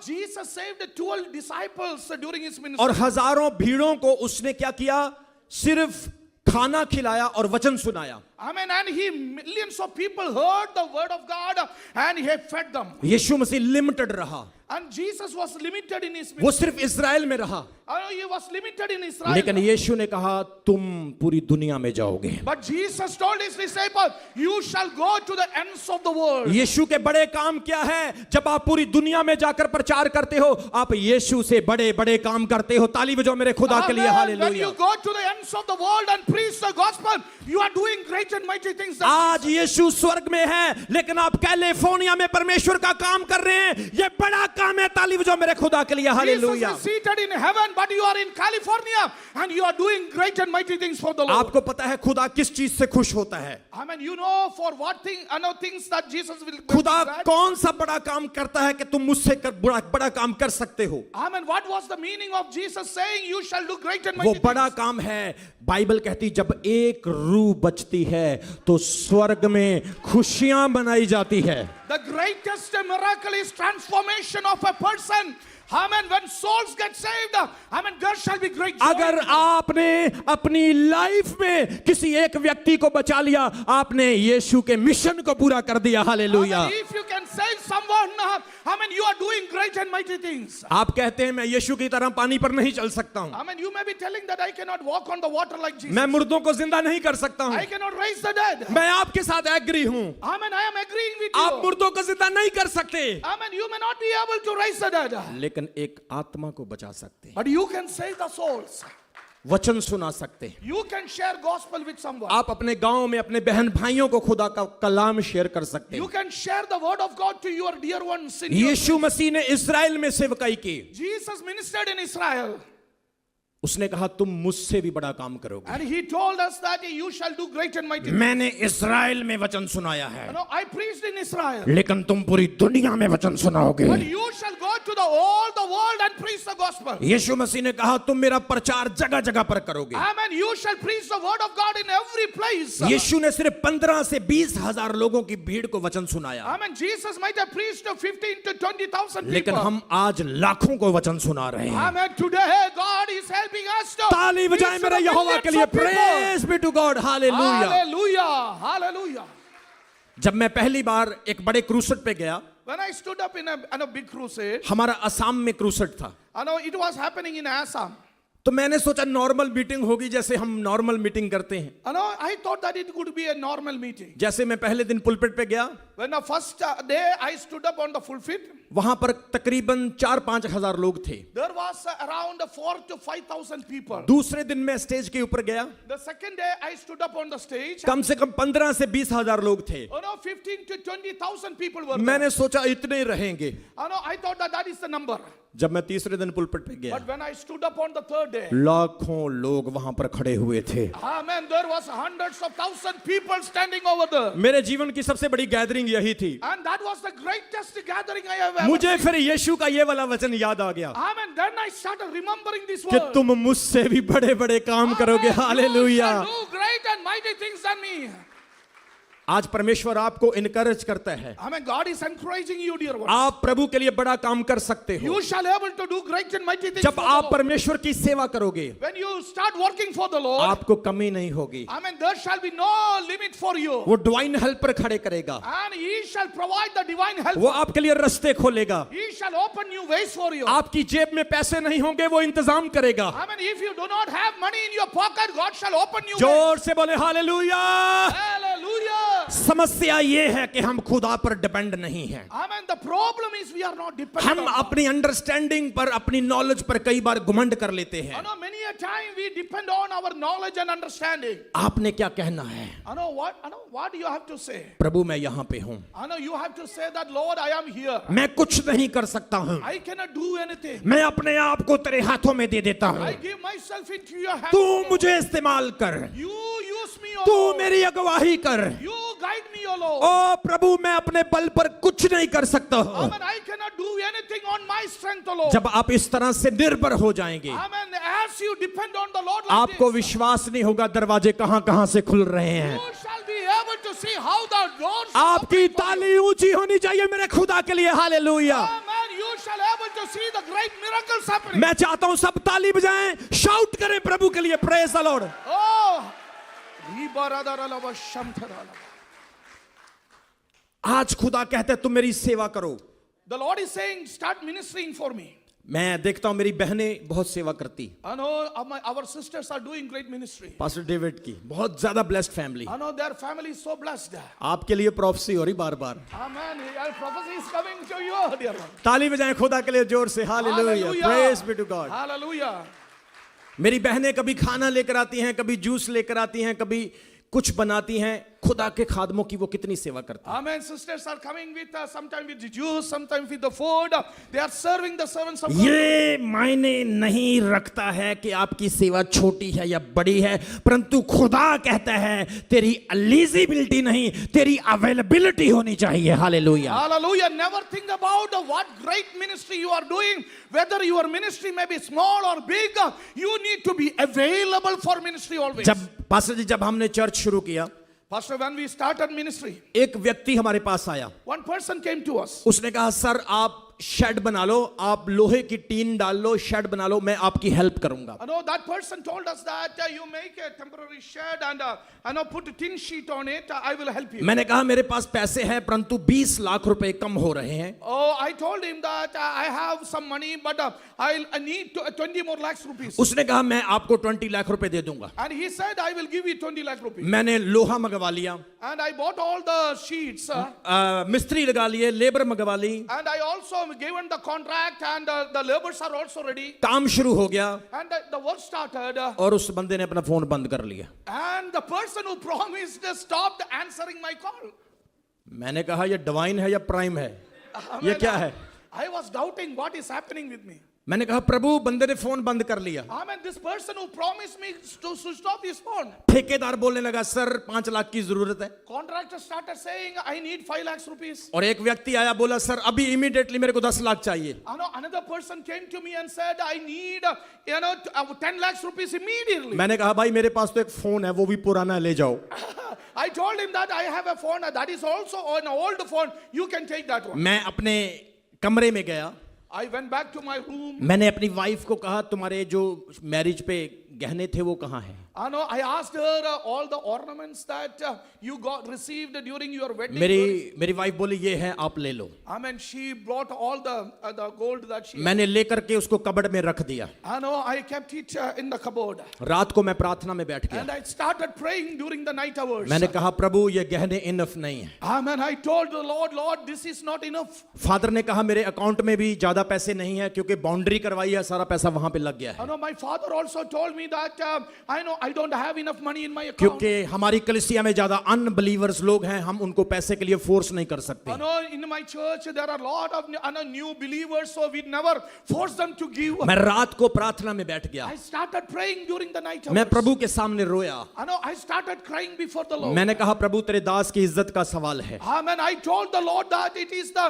Jesus saved 12 disciples during his ministry. और हजारों भीड़ों को उसने क्या किया? सिर्फ खाना खिलाया और वचन सुनाया। Amen. And millions of people heard the word of God and he fed them. Yeshu Masih limited रहा, And Jesus was limited in his वो ministry. सिर्फ इजराइल में रहा। He was limited in Israel. लेकिन यीशु ने कहा तुम पूरी दुनिया में जाओगे। But Jesus told his disciples, you shall go to the ends of the world. यीशु के बड़े काम क्या है? जब आप पूरी दुनिया में जाकर प्रचार करते हो, आप यीशु से बड़े बड़े काम करते हो। ताली बजाओ मेरे खुदा के लिए। Amen. When hallelujah. you go to the ends of the world and preach the gospel, you are doing great and mighty things. आज यीशु स्वर्ग में है, लेकिन आप कैलिफोर्निया में परमेश्वर का काम कर रहे हैं। ये बड़ा काम है। ताली बजाओ मेरे खुदा के लिए। Hallelujah. Jesus is seated in heaven, but you are in California and you are doing great and mighty things for the Lord. आपको पता है खुदा किस चीज से खुश होता है? Amen. You know for what thing, things that Jesus will. खुदा कौन सा बड़ा काम करता है कि तुम मुझसे बड़ा काम कर सकते हो? Amen. What was the meaning of Jesus saying, "You shall do great and वो mighty बड़ा things"? काम है। बाइबल कहती जब एक रूह बचती है तो स्वर्ग में खुशियां मनाई जाती है। The greatest miracle is transformation of a person. Amen. When souls get saved, amen, there shall be great joy. अगर आपने अपनी लाइफ में किसी एक व्यक्ति को बचा लिया, आपने यीशु के मिशन को पूरा कर दिया। Hallelujah. Amen. If you can save someone, amen, you are doing great and mighty things. आप कहते हैं मैं यीशु की तरह पानी पर नहीं चल सकता हूं, Amen. You may be telling that I cannot walk on the water like Jesus. मैं मुर्दों को जिंदा नहीं कर सकता हूं। I cannot raise the dead. मैं आपके साथ एग्री हूं, Amen. I am agreeing with आप you. मुर्दों को जिंदा नहीं कर सकते, Amen. You may not be able to raise the dead, लेकिन एक आत्मा को बचा सकते हैं, but you can save the souls. वचन सुना सकते हैं। You can share gospel with someone. आप अपने गांव में अपने बहन भाइयों को खुदा का कलाम शेयर कर सकते You हैं। can share the word of God to your dear ones. In your यीशु मसीह ने इजराइल में सेवकाई की, Jesus ministered in Israel. उसने कहा तुम मुझसे भी बड़ा काम करोगे। And he told us that you shall do great and mighty things. मैंने इजराइल में वचन सुनाया है, I preached in Israel. लेकिन तुम पूरी दुनिया में वचन सुनाओगे। But you shall go to all the world and preach the gospel. यीशु मसीह ने कहा तुम मेरा प्रचार जगह जगह पर करोगे। Amen. You shall preach the word of God in every place. यीशु ने सिर्फ 15 से 20 हजार लोगों की भीड़ को वचन सुनाया, Amen. Jesus might have preached to 15 to 20,000 people. लेकिन हम आज लाखों को वचन सुना रहे हैं। Amen. Today God is helping us to ताली बजाएं reach मेरे the यहोवा के लिए। millions of people. Praise be to God. Hallelujah. Hallelujah. Hallelujah. जब मैं पहली बार एक बड़े क्रूसेड पे गया, When I stood up in a big crusade, हमारा असम में क्रूसेड था, I know it was happening in Assam. तो मैंने सोचा नॉर्मल मीटिंग होगी, जैसे हम नॉर्मल मीटिंग करते हैं। You know, I thought that it could be a normal meeting. जैसे मैं पहले दिन पुलपिट पे गया, When the first day I stood up on the pulpit, वहां पर तकरीबन 4-5 हजार लोग थे। there was around 4,000 to 5,000 people. दूसरे दिन मैं स्टेज के ऊपर गया, The second day I stood up on the stage. कम से कम 15 से 20 हजार लोग थे। You know, 15 to 20,000 people were there. मैंने सोचा इतने ही रहेंगे। You know, I thought that is the number. जब मैं तीसरे दिन पुलपिट पे गया, But when I stood up on the third day, लाखों लोग वहां पर खड़े हुए थे। amen, there was hundreds of thousands people standing over there. मेरे जीवन की सबसे बड़ी गैदरिंग यही थी। And that was the greatest gathering I have ever मुझे seen. फिर यीशु का ये वाला वचन याद आ गया Amen. Then I started remembering this कि word. तुम मुझसे भी बड़े बड़े काम करोगे। Amen. Hallelujah. You shall do great and mighty things than me. आज परमेश्वर आपको इनकरेज करता है, Amen. God is encouraging you, dear ones. आप प्रभु के लिए बड़ा काम कर सकते हो। You shall able to do great and mighty things जब for आप the Lord. परमेश्वर की सेवा करोगे, When you start working for the Lord, आपको कमी नहीं होगी। amen, there shall be no limit for you. वो डिवाइन हेल्पर खड़े करेगा, And He shall provide the divine help. वो आपके लिए रास्ते खोलेगा। He shall open new ways for you. आपकी जेब में पैसे नहीं होंगे, वो इंतजाम करेगा। Amen. If you do not have money in your pocket, God shall open new ways. जोर से बोले हालेलुया। Hallelujah. समस्या ये है कि हम खुदा पर डिपेंड नहीं हैं। Amen. The problem is we are not dependent हम on God. अपनी अंडरस्टैंडिंग पर, अपनी नॉलेज पर कई बार घमंड कर लेते हैं। I know many a time we depend on our knowledge and understanding. आपने क्या कहना है? I know what do you have to say? प्रभु मैं यहाँ पे हूँ, I know you have to say that, Lord, I am here. मैं कुछ नहीं कर सकता हूँ, I cannot do anything. मैं अपने आप को तेरे हाथों में दे देता I हूँ। give myself into your hands. तू मुझे इस्तेमाल कर, You use me, O तू Lord. मेरी अगुवाई कर। You guide me, O Lord. ओ प्रभु मैं अपने बल पर कुछ नहीं कर सकता हूँ। Amen. I cannot do anything on my strength, O Lord. जब आप इस तरह से निर्भर हो जाएंगे, Amen. As you depend on the Lord like आपको this, विश्वास नहीं होगा दरवाजे कहाँ कहाँ से खुल रहे हैं। you shall be able to see how the doors आपकी open for you. ताली ऊंची होनी चाहिए मेरे खुदा के लिए। Hallelujah. Amen. You shall able to see the great miracles happening. मैं चाहता हूं सब ताली बजाएं, शाउट करें प्रभु के लिए। Praise the Lord. Oh. Ribaradaralalava shamtaralava. आज खुदा कहते हैं तुम मेरी सेवा करो। The Lord is saying, start ministering for me. मैं देखता हूं मेरी बहनें बहुत सेवा करती। I know our sisters are doing great ministry. Pastor David की बहुत ज्यादा blessed family. I know their family is so blessed. आपके लिए प्रोफेसी हो रही बार बार। Amen. Your prophecy is coming to you, dear one. ताली बजाएं खुदा के लिए जोर से। Hallelujah. Praise be to God. Hallelujah. मेरी बहनें कभी खाना लेकर आती हैं, कभी जूस लेकर आती हैं, कभी कुछ बनाती हैं। खुदा के खादमों की वो कितनी सेवा करती हैं। Amen. Sisters are coming with sometimes with the juice, sometimes with the food. They are serving the servants of God. ये मायने नहीं रखता है कि आपकी सेवा छोटी है या बड़ी है, परंतु खुदा कहता है तेरी एलिजिबिलिटी नहीं, तेरी अवेलेबिलिटी होनी चाहिए। Hallelujah. Hallelujah. Never think about what great ministry you are doing. Whether your ministry may be small or big, you need to be available for ministry always. जब पास्टर जी जब हमने चर्च शुरू किया, Pastor, when we started ministry, एक व्यक्ति हमारे पास आया। one person came to us. उसने कहा सर आप शेड बना लो, आप लोहे की टीन डाल लो, शेड बना लो, मैं आपकी हेल्प करूंगा। I know that person told us that you make a temporary shed and I know put a tin sheet on it. I will help you. मैंने कहा मेरे पास पैसे हैं परंतु 20 लाख रुपए कम हो रहे हैं। Oh, I told him that I have some money, but I need 20 more lakhs rupees. उसने कहा मैं आपको 20 लाख रुपए दे दूंगा। And he said, I will give you 20 lakh rupees. मैंने लोहा मंगवा लिया, And I bought all the sheets. मिस्त्री लगा लिए, लेबर मंगवा ली, And I also given the contract and the laborers are also ready. काम शुरू हो गया And the work started. और उस बंदे ने अपना फोन बंद कर लिया। And the person who promised stopped answering my call. मैंने कहा ये डिवाइन है या प्राइम है, ये क्या है? I was doubting what is happening with me. मैंने कहा प्रभु बंदे ने फोन बंद कर लिया। Amen. This person who promised me to stop his phone. ठेकेदार बोलने लगा सर 5 लाख की जरूरत है। Contractor started saying, I need 5 lakhs rupees. और एक व्यक्ति आया बोला सर अभी इमीडिएटली मेरे को 10 लाख चाहिए। I know another person came to me and said, I need 10 lakhs rupees immediately. मैंने कहा भाई मेरे पास तो एक फोन है वो भी पुराना है, ले जाओ। I told him that I have a phone that is also an old phone. You can take that one. मैं अपने कमरे में गया, I went back to my room. मैंने अपनी वाइफ को कहा तुम्हारे जो मैरिज पे गहने थे वो कहाँ हैं? I know. I asked her all the ornaments that you got received during your wedding. मेरी वाइफ बोली ये है, आप ले लो। I mean, she brought all the gold that she. मैंने लेकर के उसको कबर्ड में रख दिया। I know. I kept it in the cupboard. रात को मैं प्रार्थना में बैठ गया। And I started praying during the night hours. मैंने कहा प्रभु ये गहने इनफ नहीं है। Amen. I told the Lord, Lord, this is not enough. Father ने कहा मेरे अकाउंट में भी ज्यादा पैसे नहीं है, क्योंकि बाउंड्री करवाई है, सारा पैसा वहां पे लग गया I है। know. My father also told me that I know I don't have enough money in my account. क्योंकि हमारी कलीसिया में ज्यादा अनबिलीवर्स लोग हैं, हम उनको पैसे के लिए फोर्स नहीं कर सकते। I know in my church there are a lot of new believers, so we never force them to give. मैं रात को प्रार्थना में बैठ गया। I started praying during the night hours. मैं प्रभु के सामने रोया। I know. I started crying before the Lord. मैंने कहा प्रभु तेरे दास की इज्जत का सवाल है। Amen. I told the Lord that it is the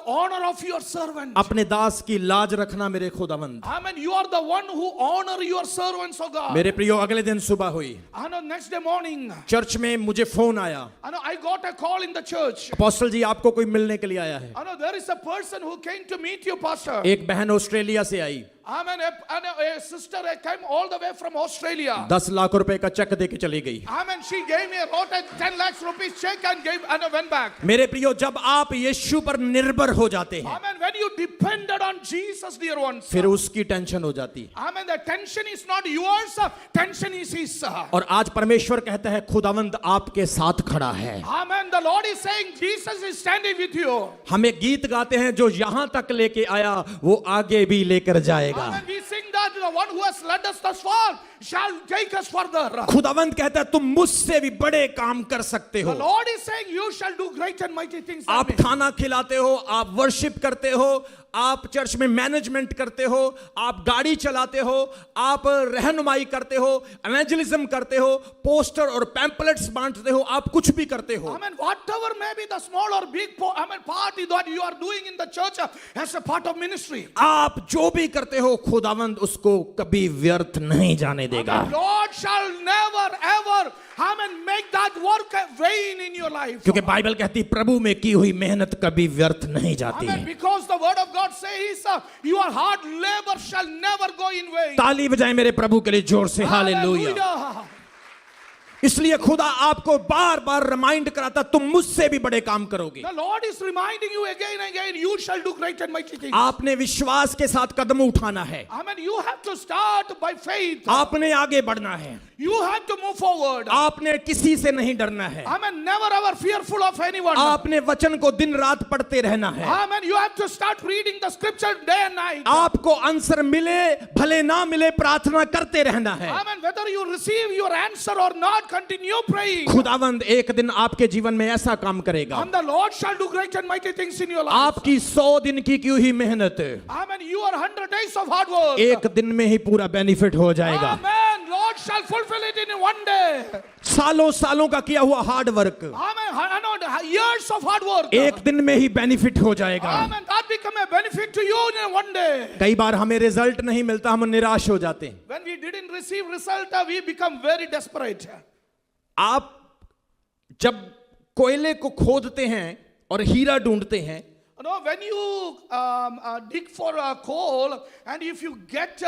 honor of your servant. अपने दास की लाज रखना मेरे खुदावंद। Amen. You are the one who honor your servants, oh God. मेरे प्रियो अगले दिन सुबह हुई, I know. Next day morning, church में मुझे फोन आया, I know I got a call in the church. Apostle ji आपको कोई मिलने के लिए आया है। I know there is a person who came to meet you, Pastor. एक बहन ऑस्ट्रेलिया से आई, Amen. A sister came all the way from Australia. 10 lakh रुपए का चेक दे के चली गई। Amen. She gave me wrote a 10 lakhs rupees check and went back. मेरे प्रियो जब आप यीशु पर निर्भर हो जाते हैं, Amen. When you depended on Jesus, dear ones. फिर उसकी टेंशन हो जाती। Amen. The tension is not yours. Tension is his. और आज परमेश्वर कहता है खुदावंद आपके साथ खड़ा है। Amen. The Lord is saying Jesus is standing with you. हमें गीत गाते हैं जो यहां तक लेके आया वो आगे भी लेकर जाएगा। Amen. We sing that the one who has led us thus far shall take us further. खुदावंद कहता है तुम मुझसे भी बड़े काम कर सकते हो। The Lord is saying you shall do great and mighty things. आप खाना खिलाते हो, आप वर्शिप करते हो, आप चर्च में मैनेजमेंट करते हो, आप गाड़ी चलाते हो, आप रहनुमाई करते हो, एवेंजलिज्म करते हो, पोस्टर और पैम्पलेट्स बांटते हो, आप कुछ भी करते हो। Amen. Whatever may be the small or big part that you are doing in the church as a part of ministry. आप जो भी करते हो खुदावंद उसको कभी व्यर्थ नहीं जाने देगा। Lord shall never ever Amen. Make that work vain in your life. क्योंकि बाइबल कहती प्रभु में की हुई मेहनत कभी व्यर्थ नहीं जाती Amen. है। Because the word of God says your hard labor shall never go in vain. ताली बजाएं मेरे प्रभु के लिए जोर से, हालेलुया। Hallelujah. इसलिए खुदा आपको बार बार रिमाइंड कराता तुम मुझसे भी बड़े काम करोगे। The Lord is reminding you again and again, you shall do great and mighty things. आपने विश्वास के साथ कदम उठाना है। Amen. You have to start by faith. आपने आगे बढ़ना है। You have to move forward. आपने किसी से नहीं डरना है। Amen. Never ever fearful of anyone. आपने वचन को दिन रात पढ़ते रहना है। Amen. You have to start reading the scripture day and night. आपको आंसर मिले भले ना मिले प्रार्थना करते रहना है। Amen. Whether you receive your answer or not, continue praying. खुदावंद एक दिन आपके जीवन में ऐसा काम करेगा। And the Lord shall do great and mighty things in your life. आपकी 100 दिन की हुई मेहनत Amen. You are 100 days of hard work. एक दिन में ही पूरा बेनिफिट हो जाएगा। Amen. Lord shall fulfill it in one day. सालों सालों का किया हुआ hard work Amen. Years of hard work. एक दिन में ही बेनिफिट हो जाएगा। Amen. That become a benefit to you in one day. कई बार हमें रिजल्ट नहीं मिलता, हम निराश हो जाते हैं। When we didn't receive result, we become very desperate. आप जब कोयले को खोदते हैं और हीरा ढूंढते हैं, You know, when you dig for a coal and if you get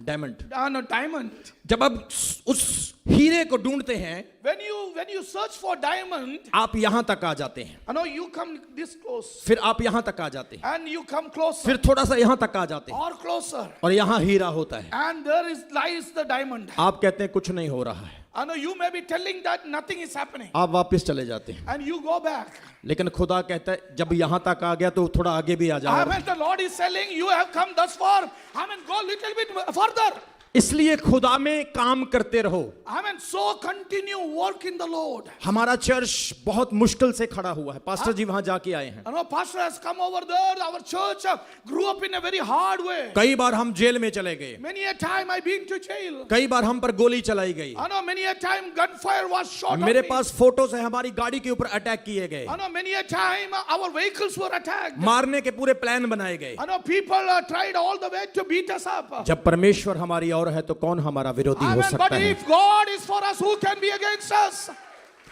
diamond, a diamond, जब आप उस हीरे को ढूंढते हैं when you search for diamond, आप यहां तक आ जाते हैं, you know, you come this close फिर आप यहां तक आ जाते हैं, and you come closer फिर थोड़ा सा यहां तक आ जाते हैं or closer, और यहां हीरा होता है। and there lies the diamond. आप कहते हैं कुछ नहीं हो रहा है, I know you may be telling that nothing is happening, आप वापस चले जाते हैं। and you go back. लेकिन खुदा कहता है जब यहां तक आ गया तो थोड़ा आगे भी आ जाओ। Amen. The Lord is telling you have come thus far. Amen. Go little bit further. इसलिए खुदा में काम करते रहो। Amen. So continue work in the Lord. हमारा चर्च बहुत मुश्किल से खड़ा हुआ है, पास्टर जी वहां जाके आए हैं। I know pastor has come over there. Our church grew up in a very hard way. कई बार हम जेल में चले गए, Many a time I've been to jail. कई बार हम पर गोली चलाई गई। I know many a time gunfire was shot on मेरे me. पास फोटोज है, हमारी गाड़ी के ऊपर अटैक किए गए, I know many a time our vehicles were attacked. मारने के पूरे प्लान बनाए गए। I know people tried all the way to beat us up. जब परमेश्वर हमारी ओर है तो कौन हमारा विरोधी हो Amen. सकता But है? if God is for us, who can be against us?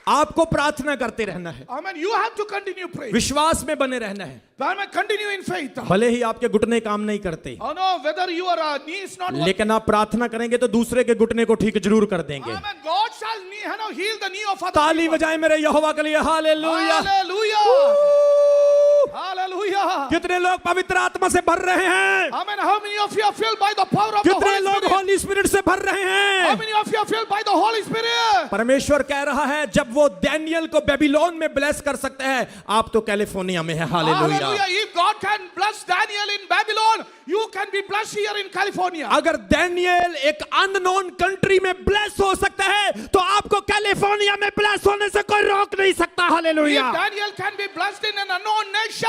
आपको प्रार्थना करते रहना है, Amen. You have to continue praying. विश्वास में बने रहना है, Amen. Continue in faith. भले ही आपके घुटने काम नहीं करते, Oh no, whether your knee is not working. लेकिन आप प्रार्थना करेंगे तो दूसरे के घुटने को ठीक जरूर कर देंगे। Amen. God shall heal the knee of other ताली people. बजाएं मेरे यहोवा के लिए, हालेलुया। Hallelujah. Hallelujah. कितने लोग पवित्र आत्मा से भर रहे हैं? Amen. How many of you are filled by the power of the कितने Holy लोग Spirit? होली स्पिरिट से भर रहे How हैं? many of you are filled by the Holy Spirit? परमेश्वर कह रहा है जब वो डैनियल को बेबीलोन में ब्लेस कर सकते हैं, आप तो कैलिफोर्निया में है। Hallelujah. Hallelujah. If God can bless Daniel in Babylon, you can be blessed here in California. अगर डैनियल एक अननोन कंट्री में ब्लेस हो सकता है तो आपको कैलिफोर्निया में ब्लेस होने से कोई रोक नहीं सकता। Hallelujah. If Daniel can be blessed in an unknown nation,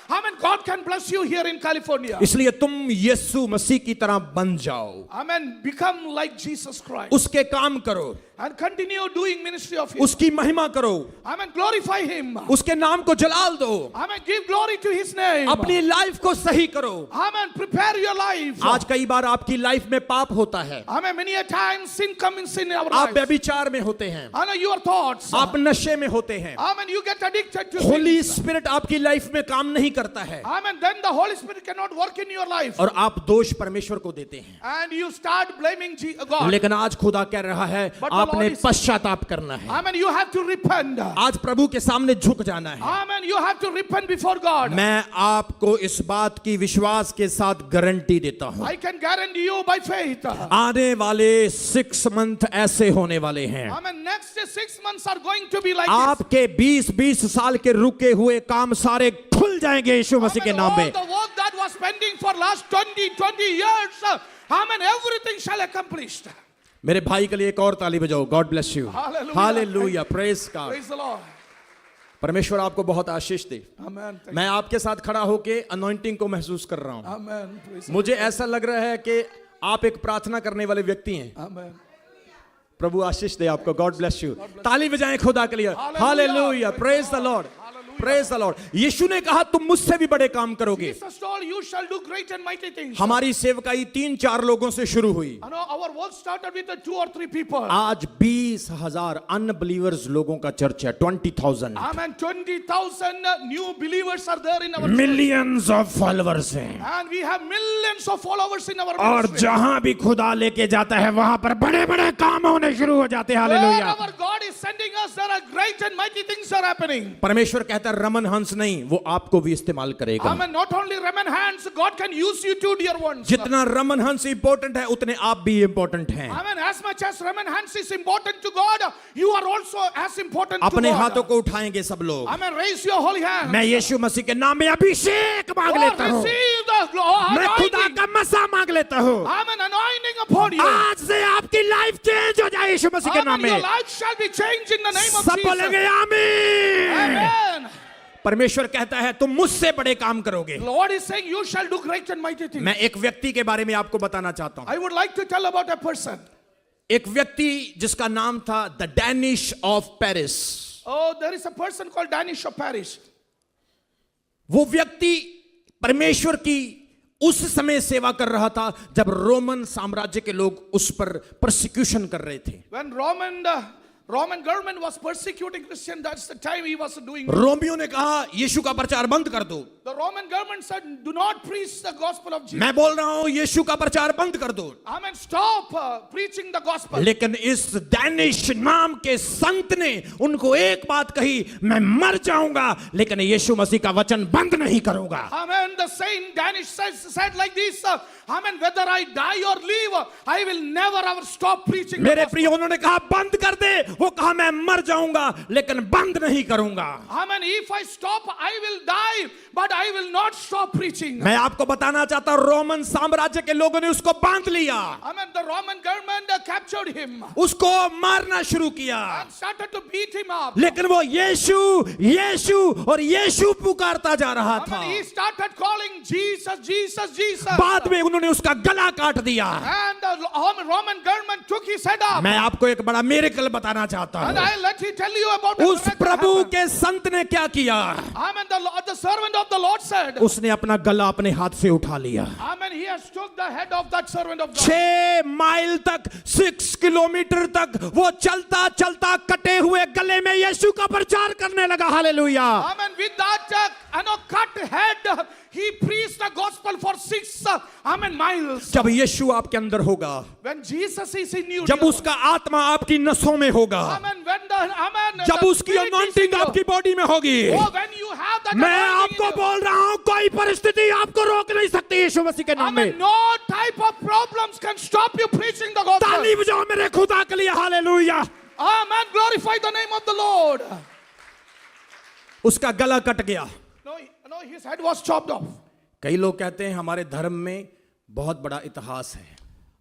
Amen, God can bless you here in California. इसलिए तुम यीशु मसीह की तरह बन जाओ, Amen. Become like Jesus Christ. उसके काम करो, And continue doing ministry of His. उसकी महिमा करो, Amen. Glorify Him. उसके नाम को जलाल दो, Amen. Give glory to His name. अपनी लाइफ को सही करो। Amen. Prepare your life. आज कई बार आपकी लाइफ में पाप होता है, Amen. Many a time sin comes in our आप life. व्यभिचार में होते हैं, Amen. Your thoughts. आप नशे में होते हैं, Amen. You get addicted to Holi things. Spirit आपकी लाइफ में काम नहीं करता है Amen. Then the Holy Spirit cannot work in your life. और आप दोष परमेश्वर को देते हैं। And you start blaming God. लेकिन आज खुदा कह रहा है But the आपने Lord is- पश्चाताप करना है, Amen. You have to repent. आज प्रभु के सामने झुक जाना है। Amen. You have to repent before God. मैं आपको इस बात की विश्वास के साथ गारंटी देता हूं, I can guarantee you by faith. आने वाले 6 मंथ ऐसे होने वाले हैं, Amen. Next 6 months are going to be like this. आपके 20-20 साल के रुके हुए काम सारे खुल जाएंगे यीशु मसीह के Amen. नाम All में। the work that was pending for last 20 years, Amen. Everything shall accomplished. मेरे भाई के लिए एक और ताली बजाओ। God bless you. Hallelujah. Hallelujah, praise God. Praise the Lord. परमेश्वर आपको बहुत आशीष दे। Amen. Thank मैं आपके साथ खड़ा होके अनॉइंटिंग को महसूस कर रहा हूं। Amen. Praise मुझे ऐसा लग रहा है कि आप एक प्रार्थना करने वाले व्यक्ति हैं। Amen. प्रभु आशीष दे आपको। God bless you. ताली बजाएं खुदा के लिए। Hallelujah, praise the Lord, praise the Lord. Yeshu ने कहा तुम मुझसे भी बड़े काम करोगे। Jesus told you shall do great and mighty things. हमारी सेवकाई 3-4 लोगों से शुरू हुई, I know our work started with 2 or 3 people. आज 20,000 अनबिलीवर्स लोगों का चर्च है। 20,000 Amen. 20,000 new believers are there in our church. Millions of followers हैं And we have millions of followers in our और ministry. जहां भी खुदा लेके जाता है वहां पर बड़े बड़े काम होने शुरू हो जाते हैं। Hallelujah. Wherever God is sending us, there are great and mighty things are happening. परमेश्वर कहता है रमन हंस नहीं, वो आपको भी इस्तेमाल करेगा। Amen. Not only Raman hands, God can use you too, dear ones. जितना रमन हंस इंपॉर्टेंट है उतने आप भी इंपॉर्टेंट हैं। Amen. As much as Raman hands is important to God, you are also as important to अपने God. हाथों को उठाएंगे सब लोग। Amen. Raise your holy hand. मैं यीशु मसीह के नाम में अभिषेक मांग Oh, लेता हूँ, receive the मैं खुदा anointing. का मसा मांग लेता हूँ। Amen. Anointing upon you. आज से आपकी लाइफ चेंज हो जाए यीशु मसीह के नाम Amen. Your में। life shall be changed in the name of सब Jesus. बोलेंगे आमीन। Amen. परमेश्वर कहता है तुम मुझसे बड़े काम करोगे। Lord is saying you shall do great and mighty things. मैं एक व्यक्ति के बारे में आपको बताना चाहता हूँ। I would like to tell about a person. एक व्यक्ति जिसका नाम था the Danish of Paris. Oh, there is a person called Danish of Paris. वो व्यक्ति परमेश्वर की उस समय सेवा कर रहा था जब रोमन साम्राज्य के लोग उस पर प्रोसिक्यूशन कर रहे थे। When Roman government was persecuting Christians, that's the time he was doing. रोमियों ने कहा यीशु का प्रचार बंद कर दो। The Roman government said, do not preach the gospel of Jesus. मैं बोल रहा हूं यीशु का प्रचार बंद कर दो। Amen. Stop preaching the gospel. लेकिन इस डैनिश नाम के संत ने उनको एक बात कही, मैं मर जाऊंगा लेकिन यीशु मसीह का वचन बंद नहीं करूंगा। Amen. The saint Danish said like this, Amen. Whether I die or live, I will never ever stop preaching the मेरे gospel. प्रिय, उन्होंने कहा बंद कर दे, वो कहा मैं मर जाऊंगा लेकिन बंद नहीं करूंगा। Amen. If I stop, I will die, but I will not stop preaching. मैं आपको बताना चाहता हूं रोमन साम्राज्य के लोगों ने उसको बांध लिया, Amen. The Roman government captured him उसको मारना शुरू किया, and started to beat him up. लेकिन वो यीशु यीशु और यीशु पुकारता जा रहा था। Amen. He started calling Jesus, Jesus, Jesus. बाद में उन्होंने उसका गला काट दिया। And the Roman government took his head off. मैं आपको एक बड़ा मिरेकल बताना चाहता And हूं I'll let you tell you about the उस miracle प्रभु happened. के संत ने क्या किया। Amen. The servant of the Lord said, उसने अपना गला अपने हाथ से उठा लिया। Amen. He has took the head of that servant of God. 6 mile तक 6 किलोमीटर तक वो चलता चलता कटे हुए गले में यीशु का प्रचार करने लगा। Hallelujah. Amen. With that cut head, he preached the gospel for 6 miles. जब यीशु आपके अंदर होगा, When Jesus is in you, जब उसका आत्मा आपकी नसों में होगा, Amen. जब the उसकी Spirit is in anointing you. आपकी बॉडी में होगी, Oh, when you have that मैं anointing आपको in you. बोल रहा हूं कोई परिस्थिति आपको रोक नहीं सकती यीशु मसीह के नाम में। Amen. No type of problems can stop you preaching the gospel. ताली बजाओ मेरे खुदा के लिए। Hallelujah. Amen. Glorify the name of the Lord. उसका गला कट गया। No, his head was chopped off. कई लोग कहते हैं हमारे धर्म में बहुत बड़ा इतिहास है,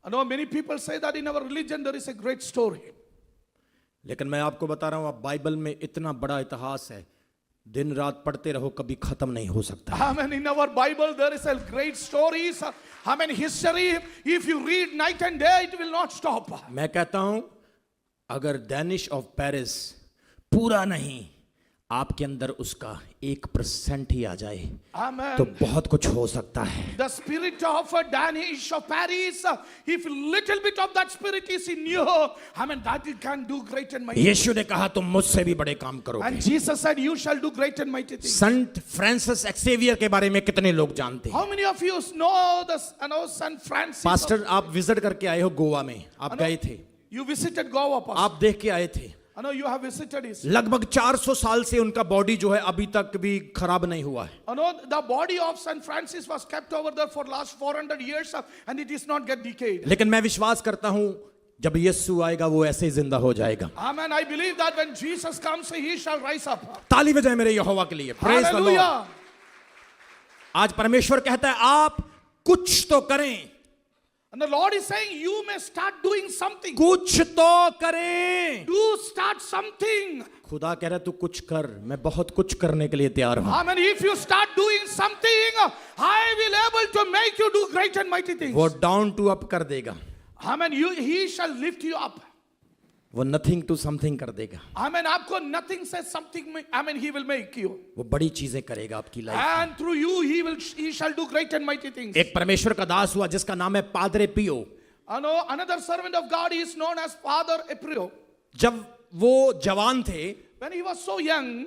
I know many people say that in our religion there is a great story. लेकिन मैं आपको बता रहा हूं आप बाइबल में इतना बड़ा इतिहास है, दिन रात पढ़ते रहो कभी खत्म नहीं हो सकता। Amen. In our Bible there is a great stories. Amen. History. If you read night and day, it will not stop. मैं कहता हूं अगर डेनिश ऑफ पेरिस पूरा नहीं, आपके अंदर उसका 1% ही आ जाए Amen. तो बहुत कुछ हो सकता है। The spirit of Danish of Paris, if little bit of that spirit is in you, Amen, that it can do great and mighty. यीशु ने कहा तुम मुझसे भी बड़े काम And करोगे। Jesus said, you shall do great and mighty things. Sant Francis Xavier के बारे में कितने लोग जानते हैं? How many of you know St. Francis? Pastor आप विजिट करके आए हो गोवा में, आप गए थे, You visited Goa, Pastor. आप देख के आए थे। I know you have visited it. लगभग 400 साल से उनका बॉडी जो है अभी तक भी खराब नहीं हुआ है। I know the body of St. Francis was kept over there for last 400 years and it is not get decayed. लेकिन मैं विश्वास करता हूं जब यीशु आएगा वो ऐसे ही जिंदा हो जाएगा। Amen. I believe that when Jesus comes, he shall rise up. ताली बजाए मेरे यहोवा के लिए। Praise the Lord. Hallelujah. आज परमेश्वर कहता है आप कुछ तो करें, And the Lord is saying, you may start doing something. कुछ तो करें। Do start something. खुदा कह रहा है तू कुछ कर, मैं बहुत कुछ करने के लिए तैयार हूं। Amen. If you start doing something, I will able to make you do great and mighty things. वो डाउन टू अप कर देगा, Amen. He shall lift you up. वो नथिंग टू समथिंग कर देगा। Amen. आपको nothing says something. Amen. He will make you. वो बड़ी चीजें करेगा आपकी life. And through you, he shall do great and mighty things. एक परमेश्वर का दास हुआ जिसका नाम है पादरे पियो। I know another servant of God is known as Father Aprio. जब वो जवान थे, When he was so young,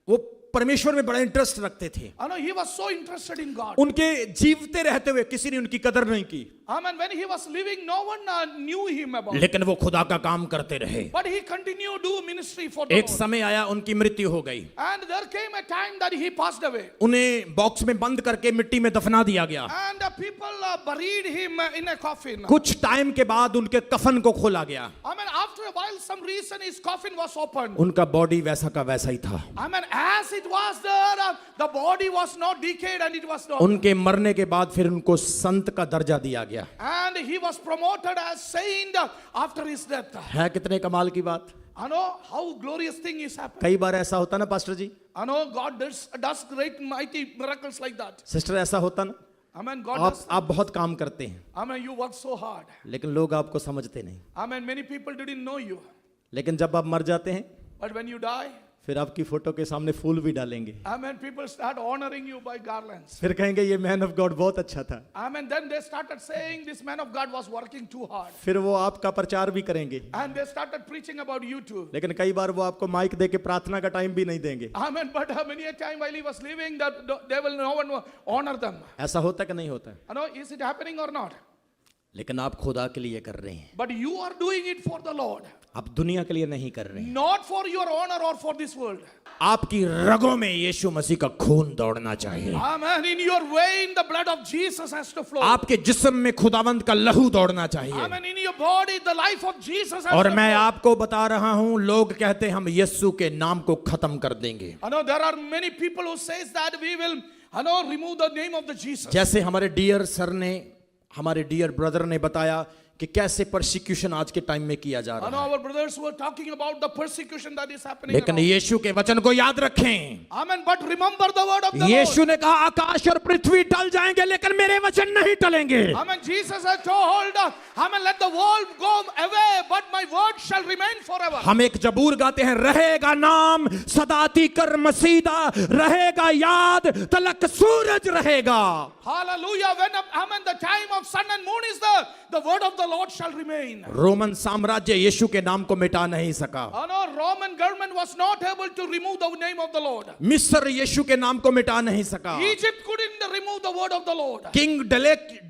वो परमेश्वर में बड़ा इंटरेस्ट रखते थे। I know he was so interested in God. उनके जीवते रहते हुए किसी ने उनकी कदर नहीं की, Amen. When he was living, no one knew him about. लेकिन वो खुदा का काम करते रहे। But he continued to do ministry for the एक Lord. समय आया उनकी मृत्यु हो गई, And there came a time that he passed away. उन्हें बॉक्स में बंद करके मिट्टी में दफना दिया गया। And people buried him in a coffin. कुछ टाइम के बाद उनके कफन को खोला गया, Amen. After a while, some reason his coffin was opened. उनका बॉडी वैसा का वैसा ही था। Amen. As it was there, the body was not decayed and it was not. उनके मरने के बाद फिर उनको संत का दर्जा दिया गया। And he was promoted as saint after his death. है कितने कमाल की बात। I know how glorious thing is happening. कई बार ऐसा होता ना pastor ji, I know God does great mighty miracles like that. Sister ऐसा होता ना, Amen. God does. आप बहुत काम करते हैं Amen. You work so hard. लेकिन लोग आपको समझते नहीं, Amen. Many people didn't know you. लेकिन जब आप मर जाते हैं But when you die, फिर आपकी फोटो के सामने फूल भी डालेंगे, Amen. People start honoring you by garlands. फिर कहेंगे ये मैन ऑफ गॉड बहुत अच्छा था, Amen. Then they started saying this man of God was working too hard. फिर वो आपका प्रचार भी करेंगे, And they started preaching about you too. लेकिन कई बार वो आपको माइक दे के प्रार्थना का टाइम भी नहीं देंगे। Amen. But many a time while he was living, that they will no one honor them. ऐसा होता कि नहीं होता? I know, is it happening or not? लेकिन आप खुदा के लिए कर रहे हैं, But you are doing it for the Lord, आप दुनिया के लिए नहीं कर रहे हैं। not for your honor or for this world. आपकी रगों में यीशु मसीह का खून दौड़ना चाहिए, Amen. In your vein, the blood of Jesus has to flow. आपके जिस्म में खुदावंद का लहू दौड़ना चाहिए। Amen. In your body, the life of Jesus has और to मैं flow. आपको बता रहा हूं, लोग कहते हैं हम यीशु के नाम को खत्म कर देंगे। I know there are many people who says that we will, I know, remove the name of the Jesus. जैसे हमारे डियर सर ने, हमारे डियर ब्रदर ने बताया कि कैसे परसिक्यूशन आज के टाइम में किया जा I know रहा है, our brothers were talking about the persecution that is happening. लेकिन around. यीशु के वचन को याद रखें। Amen. But remember the word of the Lord. यीशु ने कहा आकाश और पृथ्वी टल जाएंगे लेकिन मेरे वचन नहीं टलेंगे। Amen. Jesus has told, Amen, let the world go away, but my word shall remain forever. हम एक जबूर गाते हैं, रहेगा नाम सदाती कर मसीदा, रहेगा याद तलक सूरज रहेगा। Hallelujah. When, Amen, the time of sun and moon is there, the word of the Lord shall remain. Roman साम्राज्य यीशु के नाम को मिटा नहीं सका। No, Roman government was not able to remove the name of the Lord. मिस्र यीशु के नाम को मिटा नहीं सका। Egypt couldn't remove the word of the Lord. King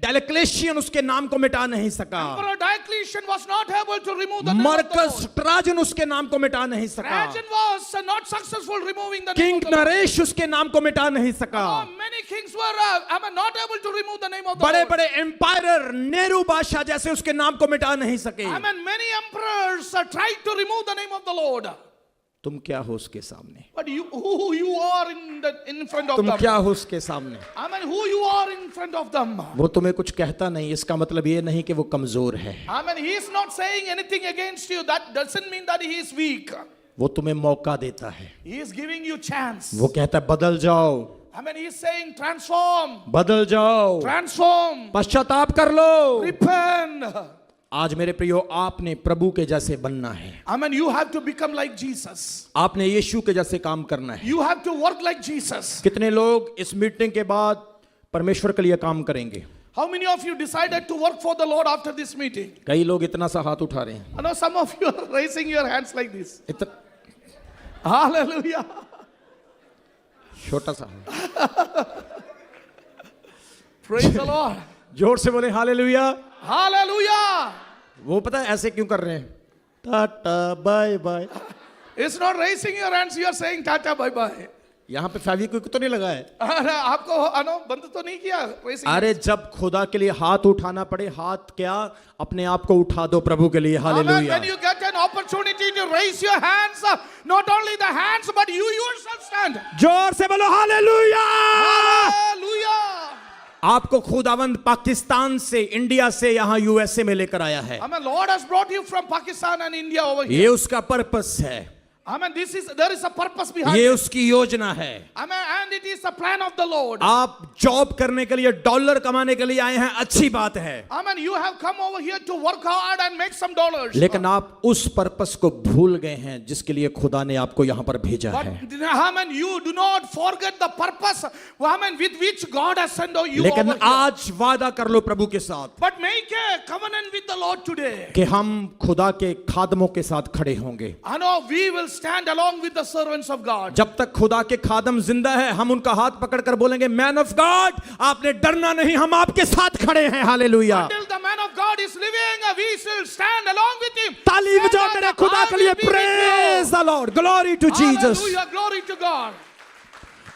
Diocletian उसके नाम को मिटा नहीं सका। Emperor Diocletian was not able to remove the name of the मरकस Lord. ट्राजन उसके नाम को मिटा नहीं सका। Trajan was not successful removing the name king of the Lord. Naresh उसके नाम को मिटा नहीं सका। Many kings were not able to remove the name of the बड़े Lord. बड़े एम्पायर नेहरू बादशाह जैसे उसके नाम को मिटा नहीं सके। Many emperors tried to remove the name of the Lord. तुम क्या हो उसके सामने? But who you are in front of तुम them. क्या हो उसके सामने? Who you are in front of them. वो तुम्हें कुछ कहता नहीं, इसका मतलब ये नहीं कि वो कमजोर है। He is not saying anything against you. That doesn't mean that he is weak. वो तुम्हें मौका देता है। He is giving you chance. वो कहता है बदल जाओ, He is saying transform. बदल जाओ, Transform. पश्चाताप कर लो। Repent. आज मेरे प्रियो, आपने प्रभु के जैसे बनना है। You have to become like Jesus. आपने यीशु के जैसे काम करना है। You have to work like Jesus. कितने लोग इस मीटिंग के बाद परमेश्वर के लिए काम करेंगे? How many of you decided to work for the Lord after this meeting? कई लोग इतना सा हाथ उठा रहे हैं। I know some of you are raising your hands like this. इतना Hallelujah. छोटा सा। Praise the Lord. जोर से बोले हालेलुया। Hallelujah. वो पता है ऐसे क्यों कर रहे हैं? Tata bye bye. It's not raising your hands. You are saying tata bye bye. यहाँ पे फेविक्विक तो नहीं लगा है? आपको बंद तो नहीं किया? raising अरे जब खुदा के लिए हाथ उठाना पड़े, हाथ क्या अपने आप को उठा दो प्रभु के लिए। Hallelujah. When you get an opportunity to raise your hands, not only the hands but you yourself stand. जोर से बोलो हालेलुया। Hallelujah. आपको खुदावंद पाकिस्तान से, इंडिया से, यहाँ यूएसए में लेकर आया है। Lord has brought you from Pakistan and India over here. ये उसका पर्पस है। there is a purpose behind ये it. उसकी योजना है। And it is the plan of the Lord. आप जॉब करने के लिए, डॉलर कमाने के लिए आए हैं, अच्छी बात है। You have come over here to work hard and make some dollars. लेकिन आप उस पर्पस को भूल गए हैं जिसके लिए खुदा ने आपको यहाँ पर भेजा है। But you do not forget the purpose with which God has sent you लेकिन over here. आज वादा कर लो प्रभु के साथ But make a covenant with the Lord today. कि हम खुदा के खादमों के साथ खड़े होंगे। I know we will stand along with the servants of God. जब तक खुदा के खादम जिंदा है, हम उनका हाथ पकड़कर बोलेंगे, मैन ऑफ गॉड आपने डरना नहीं, हम आपके साथ खड़े हैं। Hallelujah. Until the man of God is living, we shall stand along with him. ताली बजाओ मेरे खुदा के लिए। Praise the Lord, glory to Jesus. Hallelujah, glory to God.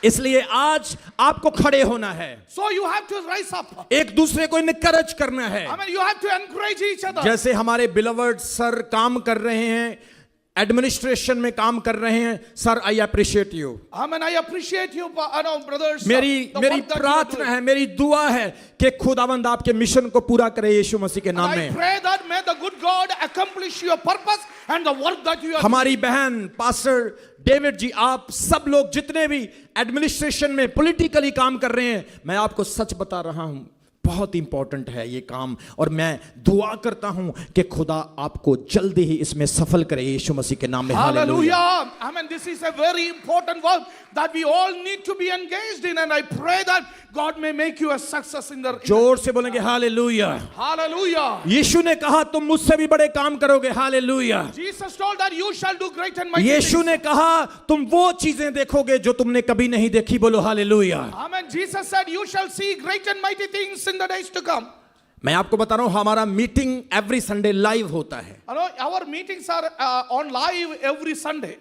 इसलिए आज आपको खड़े होना है। So you have to rise up. एक दूसरे को इनकरेज करना है। You have to encourage each other. जैसे हमारे बिलवर्ड सर काम कर रहे हैं, एडमिनिस्ट्रेशन में काम कर रहे हैं, sir I appreciate you. I appreciate you, brothers. मेरी प्रार्थना है, मेरी दुआ है कि खुदावंद आपके मिशन को पूरा करे यीशु मसीह के नाम I में। pray that may the good God accomplish your purpose and the work that you are. हमारी बहन पास्टर डेविड जी, आप सब लोग जितने भी एडमिनिस्ट्रेशन में पॉलिटिकली काम कर रहे हैं, मैं आपको सच बता रहा हूं, बहुत इंपॉर्टेंट है ये काम, और मैं दुआ करता हूं कि खुदा आपको जल्दी ही इसमें सफल करे यीशु मसीह के नाम में। Hallelujah. This is a very important work that we all need to be engaged in, and I pray that God may make you a success in the. जोर से बोलेंगे हालेलुया। Hallelujah. यीशु ने कहा तुम मुझसे भी बड़े काम करोगे। Hallelujah. Jesus told that you shall do great and mighty things. यीशु ने कहा तुम वो चीजें देखोगे जो तुमने कभी नहीं देखी। बोलो hallelujah. Jesus said you shall see great and mighty things in the days to come. मैं आपको बता रहा हूं, हमारा मीटिंग एवरी संडे लाइव होता है। Our meetings are on live every Sunday.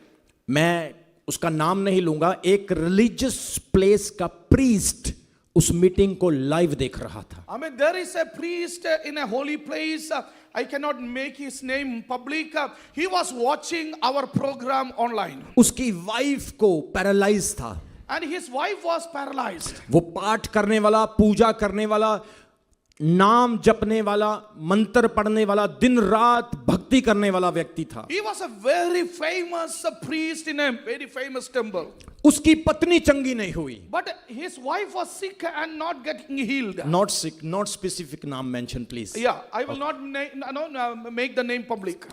मैं उसका नाम नहीं लूंगा, एक रिलीजियस प्लेस का प्रीस्ट उस मीटिंग को लाइव देख रहा था। There is a priest in a holy place. I cannot make his name public. He was watching our program online. उसकी वाइफ को पैरालाइज था, And his wife was paralyzed. वो पाठ करने वाला, पूजा करने वाला, नाम जपने वाला, मंत्र पढ़ने वाला, दिन रात भक्ति करने वाला व्यक्ति था। He was a very famous priest in a very famous temple. उसकी पत्नी चंगी नहीं हुई। But his wife was sick and not getting healed. Not sick, not specific नाम mention please. Yeah, I will not make the name public.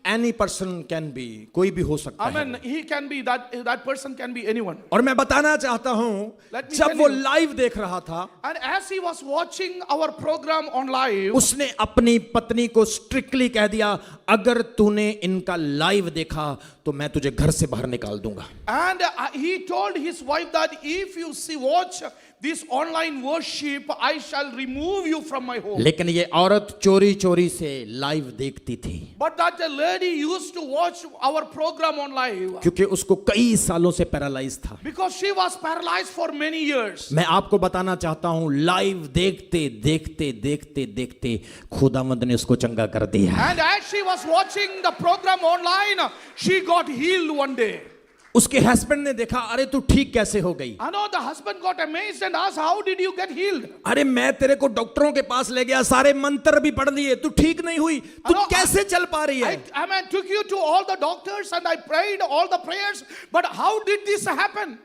Any person can be, कोई भी हो सकता I है। mean, he can be that person can be anyone. और मैं बताना चाहता हूं, Let me जब tell वो you. लाइव देख रहा था, And as he was watching our program on live, उसने अपनी पत्नी को स्ट्रिक्टली कह दिया, अगर तूने इनका लाइव देखा तो मैं तुझे घर से बाहर निकाल दूंगा। and he told his wife that if you watch this online worship, I shall remove you from my home. लेकिन ये औरत चोरी चोरी से लाइव देखती थी, But that lady used to watch our program on live क्योंकि उसको कई सालों से पैरालाइज था। because she was paralyzed for many years. मैं आपको बताना चाहता हूं, लाइव देखते देखते देखते देखते खुदावंद ने उसको चंगा कर दिया। And as she was watching the program online, she got healed one day. उसके हस्बैंड ने देखा, अरे तू ठीक कैसे हो गई? I know the husband got amazed and asked, how did you get healed? अरे मैं तेरे को डॉक्टरों के पास ले गया, सारे मंत्र भी पढ़ लिए, तू ठीक नहीं हुई, तू I know, कैसे चल पा रही है? I took you to all the doctors and I prayed all the prayers, but how did this happen?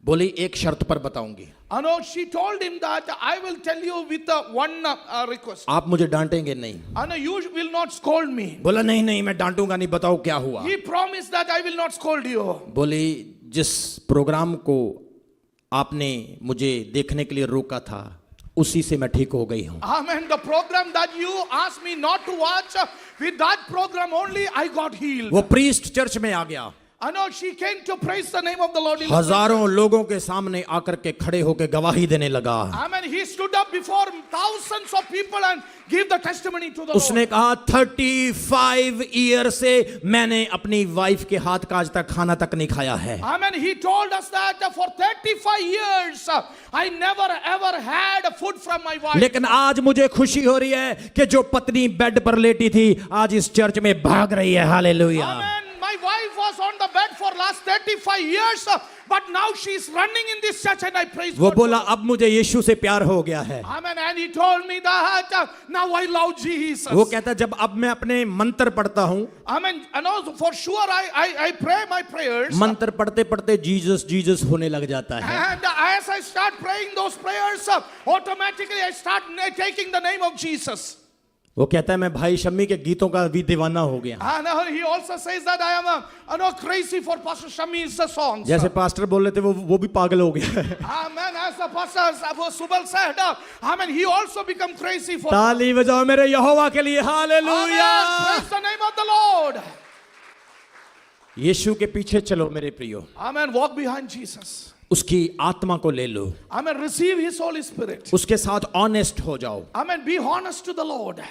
बोली एक शर्त पर बताऊंगी। I know, she told him that I will tell you with one request. आप मुझे डांटेंगे नहीं। I know you will not scold me. बोला नहीं नहीं मैं डांटूंगा नहीं, बताओ क्या हुआ? He promised that I will not scold you. बोली जिस प्रोग्राम को आपने मुझे देखने के लिए रोका था, उसी से मैं ठीक हो गई हूं। Amen. The program that you asked me not to watch, with that program only I got healed. वो प्रीस्ट चर्च में आ गया। I know she came to praise the name of the Lord. हजारों लोगों के सामने आकर के खड़े होकर गवाही देने लगा। Amen. He stood up before thousands of people and gave the testimony to the उसने Lord. कहा 35 ईयर से मैंने अपनी वाइफ के हाथ का आज तक खाना तक नहीं खाया है। Amen. He told us that for 35 years I never ever had food from my wife. लेकिन आज मुझे खुशी हो रही है कि जो पत्नी बेड पर लेटी थी, आज इस चर्च में भाग रही है। Hallelujah. Amen. My wife was on the bed for last 35 years, but now she is running in this church and I praise वो God. बोला अब मुझे यीशु से प्यार हो गया है। Amen. And he told me that now I love Jesus. वो कहता जब अब मैं अपने मंत्र पढ़ता हूँ, Amen. And also for sure I pray my prayers. मंत्र पढ़ते पढ़ते जीसस जीसस होने लग जाता है। And as I start praying those prayers, automatically I start taking the name of Jesus. वो कहता है मैं भाई शम्मी के गीतों का भी दीवाना हो गया। And he also says that I am crazy for Pastor Shami's songs. जैसे पास्टर बोल रहे थे वो भी पागल हो गया है। Amen. As the pastor Subal said, amen, he also become crazy for. ताली बजाओ मेरे यहोवा के लिए। Hallelujah. Amen. Praise the name of the Lord. यीशु के पीछे चलो मेरे प्रियो, Amen. Walk behind Jesus. उसकी आत्मा को ले लो, Amen. Receive His Holy Spirit. उसके साथ ऑनेस्ट हो जाओ। Amen. Be honest to the Lord.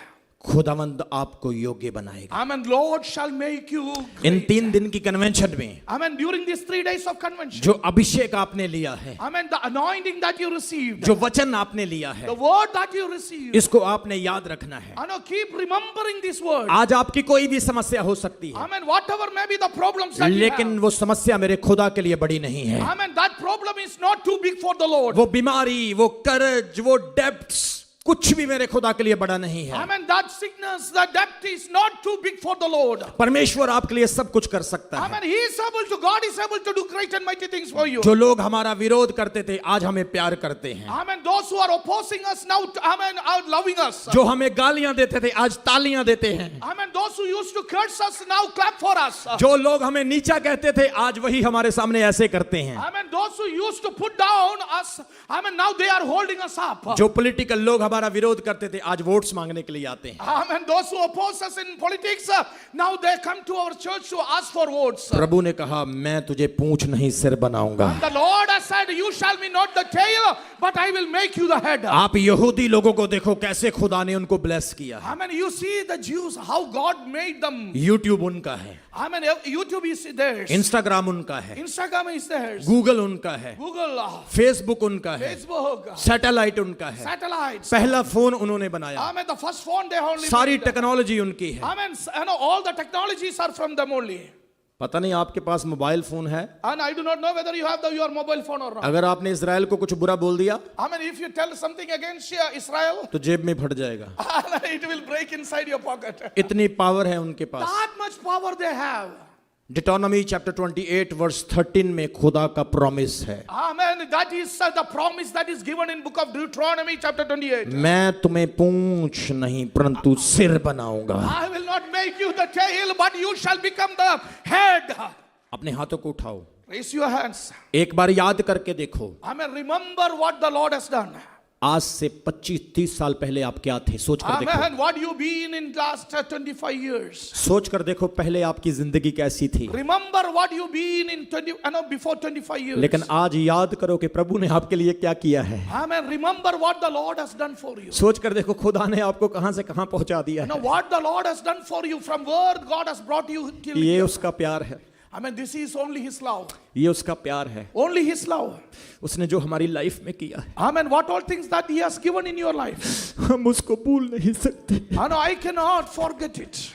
खुदावंद आपको योग्य बनाएगा। Amen. Lord shall make you in great. 3 दिन की कन्वेंशन में Amen. During these 3 days of convention. जो अभिषेक आपने लिया है, Amen. The anointing that you received. जो वचन आपने लिया है, The word that you received. इसको आपने याद रखना है। I know, keep remembering this word. आज आपकी कोई भी समस्या हो सकती है, Amen. Whatever may be the problems that you लेकिन have. वो समस्या मेरे खुदा के लिए बड़ी नहीं है। Amen. That problem is not too big for the Lord. वो बीमारी, वो कर्ज, वो डेब्ट्स कुछ भी मेरे खुदा के लिए बड़ा नहीं है। Amen. That sickness, that debt is not too big for the Lord. परमेश्वर आपके लिए सब कुछ कर सकता है। Amen. He is able to, God is able to do great and mighty things for you. जो लोग हमारा विरोध करते थे आज हमें प्यार करते हैं, Amen. Those who are opposing us now, amen, are loving us. जो हमें गालियां देते थे आज तालियां देते हैं, Amen. Those who used to curse us now clap for us. जो लोग हमें नीचा कहते थे आज वही हमारे सामने ऐसे करते हैं, Amen. Those who used to put down us, amen, now they are holding us up. जो पॉलिटिकल लोग हमारा विरोध करते थे आज वोट्स मांगने के लिए आते हैं। Amen. Those who oppose us in politics, now they come to our church to ask for votes. प्रभु ने कहा मैं तुझे पूंछ नहीं सिर बनाऊंगा। The Lord has said, you shall be not the tail, but I will make you the head. आप यहूदी लोगों को देखो कैसे खुदा ने उनको ब्लेस किया है। Amen. You see the Jews, how God made them. YouTube उनका है, Amen. YouTube is theirs. Instagram उनका है, Instagram is theirs. गूगल उनका है, Google, फेसबुक उनका है, Facebook, सैटेलाइट उनका है, satellites. पहला फोन उन्होंने बनाया, Amen. The first phone they only सारी made. टेक्नोलॉजी उनकी है। Amen. All the technologies are from them only. पता नहीं आपके पास मोबाइल फोन है, And I do not know whether you have your mobile phone or not. अगर आपने Israel को कुछ बुरा बोल दिया I mean, if you tell something against Israel, तो जेब में फट जाएगा। it will break inside your pocket. इतनी पावर है उनके पास। That much power they have. Deuteronomy chapter 28 verse 13 में खुदा का प्रॉमिस है, Amen. That is the promise that is given in book of Deuteronomy chapter 28. मैं तुम्हें पूंछ नहीं परंतु सिर बनाऊंगा। I will not make you the tail, but you shall become the head. अपने हाथों को उठाओ, Raise your hands. एक बार याद करके देखो, Amen. Remember what the Lord has done. आज से 25-30 साल पहले आप क्या थे, सोच कर देखो। Amen. What you been in last 25 years. सोच कर देखो पहले आपकी जिंदगी कैसी थी, Remember what you been in before 25 years. लेकिन आज याद करो कि प्रभु ने आपके लिए क्या किया है। Amen. Remember what the Lord has done for you. सोच कर देखो खुदा ने आपको कहां से कहां पहुंचा दिया Now है। what the Lord has done for you, from where God has brought you till ये here. उसका प्यार है, I mean, this is only His love. ये उसका प्यार है, Only His love. उसने जो हमारी लाइफ में किया है Amen. What all things that He has given in your life. हम उसको भूल नहीं सकते। I know I cannot forget it.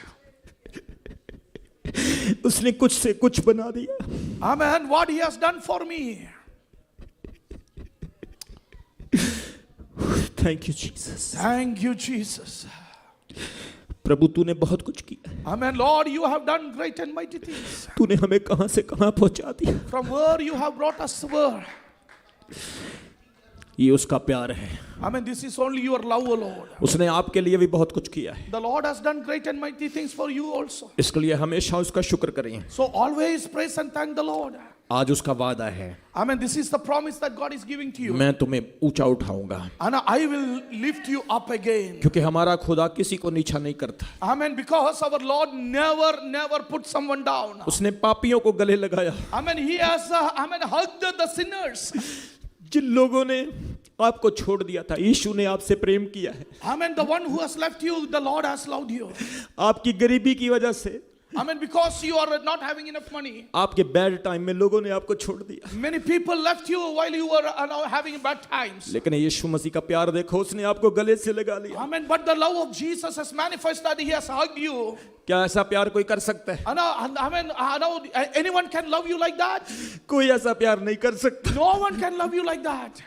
उसने कुछ से कुछ बना दिया। Amen. What He has done for me. Thank you Jesus. Thank you, Jesus. प्रभु तूने बहुत कुछ किया है, Amen. Lord, you have done great and mighty things. तूने हमें कहां से कहां पहुंचा दिया। From where you have brought us where. ये उसका प्यार है, Amen. This is only your love, O Lord. उसने आपके लिए भी बहुत कुछ किया है, The Lord has done great and mighty things for you also. इसके लिए हमेशा उसका शुक्र करें। So always praise and thank the Lord. आज उसका वादा है, Amen. This is the promise that God is giving to you. मैं तुम्हें ऊंचा उठाऊंगा, And I will lift you up again. क्योंकि हमारा खुदा किसी को नीचा नहीं करता। Amen. Because our Lord never put someone down. उसने पापियों को गले लगाया। Amen. He has, hugged the sinners. जिन लोगों ने आपको छोड़ दिया था, यीशु ने आपसे प्रेम किया है। Amen. The one who has left you, the Lord has loved you. आपकी गरीबी की वजह से, Amen. Because you are not having enough money. आपके बैड टाइम में लोगों ने आपको छोड़ दिया, Many people left you while you were having bad times. लेकिन यीशु मसीह का प्यार देखो, उसने आपको गले से लगा लिया। Amen. But the love of Jesus has manifested that He has hugged you. क्या ऐसा प्यार कोई कर सकता है? Amen. Anyone can love you like that? कोई ऐसा प्यार नहीं कर सकता। No one can love you like that.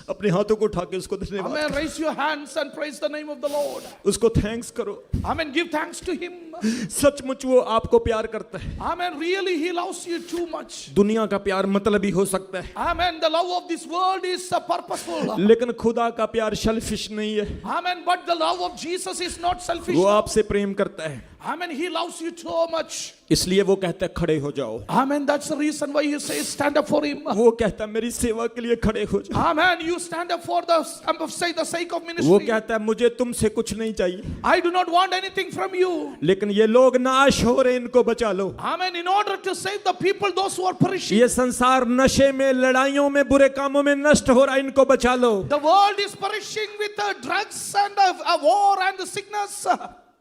अपने हाथों को उठा के उसको धन्यवाद Amen. Raise your hands and praise the name of the Lord. उसको थैंक्स करो। Amen. Give thanks to Him. सचमुच वो आपको प्यार करता है। Amen. Really, He loves you too much. दुनिया का प्यार मतलबी हो सकता है, Amen. The love of this world is purposeful. लेकिन खुदा का प्यार सेल्फिश नहीं है। Amen. But the love of Jesus is not selfish. वो आपसे प्रेम करता है, Amen. He loves you so much. इसलिए वो कहता है खड़े हो जाओ। Amen. That's the reason why you say stand up for Him. वो कहता है मेरी सेवा के लिए खड़े हो जाओ। Amen. You stand up for the sake of वो ministry. कहता है मुझे तुमसे कुछ नहीं चाहिए, I do not want anything from you. लेकिन ये लोग नाश हो रहे, इनको बचा लो। Amen. In order to save the people, those who are perishing. ये संसार नशे में, लड़ाइयों में, बुरे कामों में नष्ट हो रहा है, इनको बचा लो। The world is perishing with drugs and war and sickness.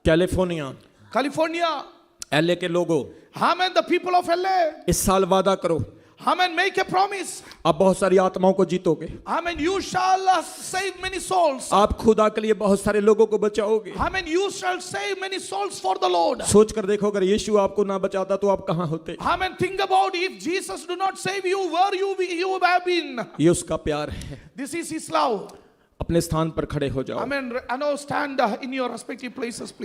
California, California. LA के लोगों, Amen. The people of LA. इस साल वादा करो, Amen. Make a promise. आप बहुत सारी आत्माओं को जीतोगे, Amen. You shall save many souls. आप खुदा के लिए बहुत सारे लोगों को बचाओगे। Amen. You shall save many souls for the Lord. सोच कर देखो, अगर यीशु आपको ना बचाता तो आप कहाँ होते? Amen. Think about if Jesus do not save you, where you have been. ये उसका प्यार है। This is His love. अपने स्थान पर खड़े हो जाओ। Amen. I know, stand in your respective places, please.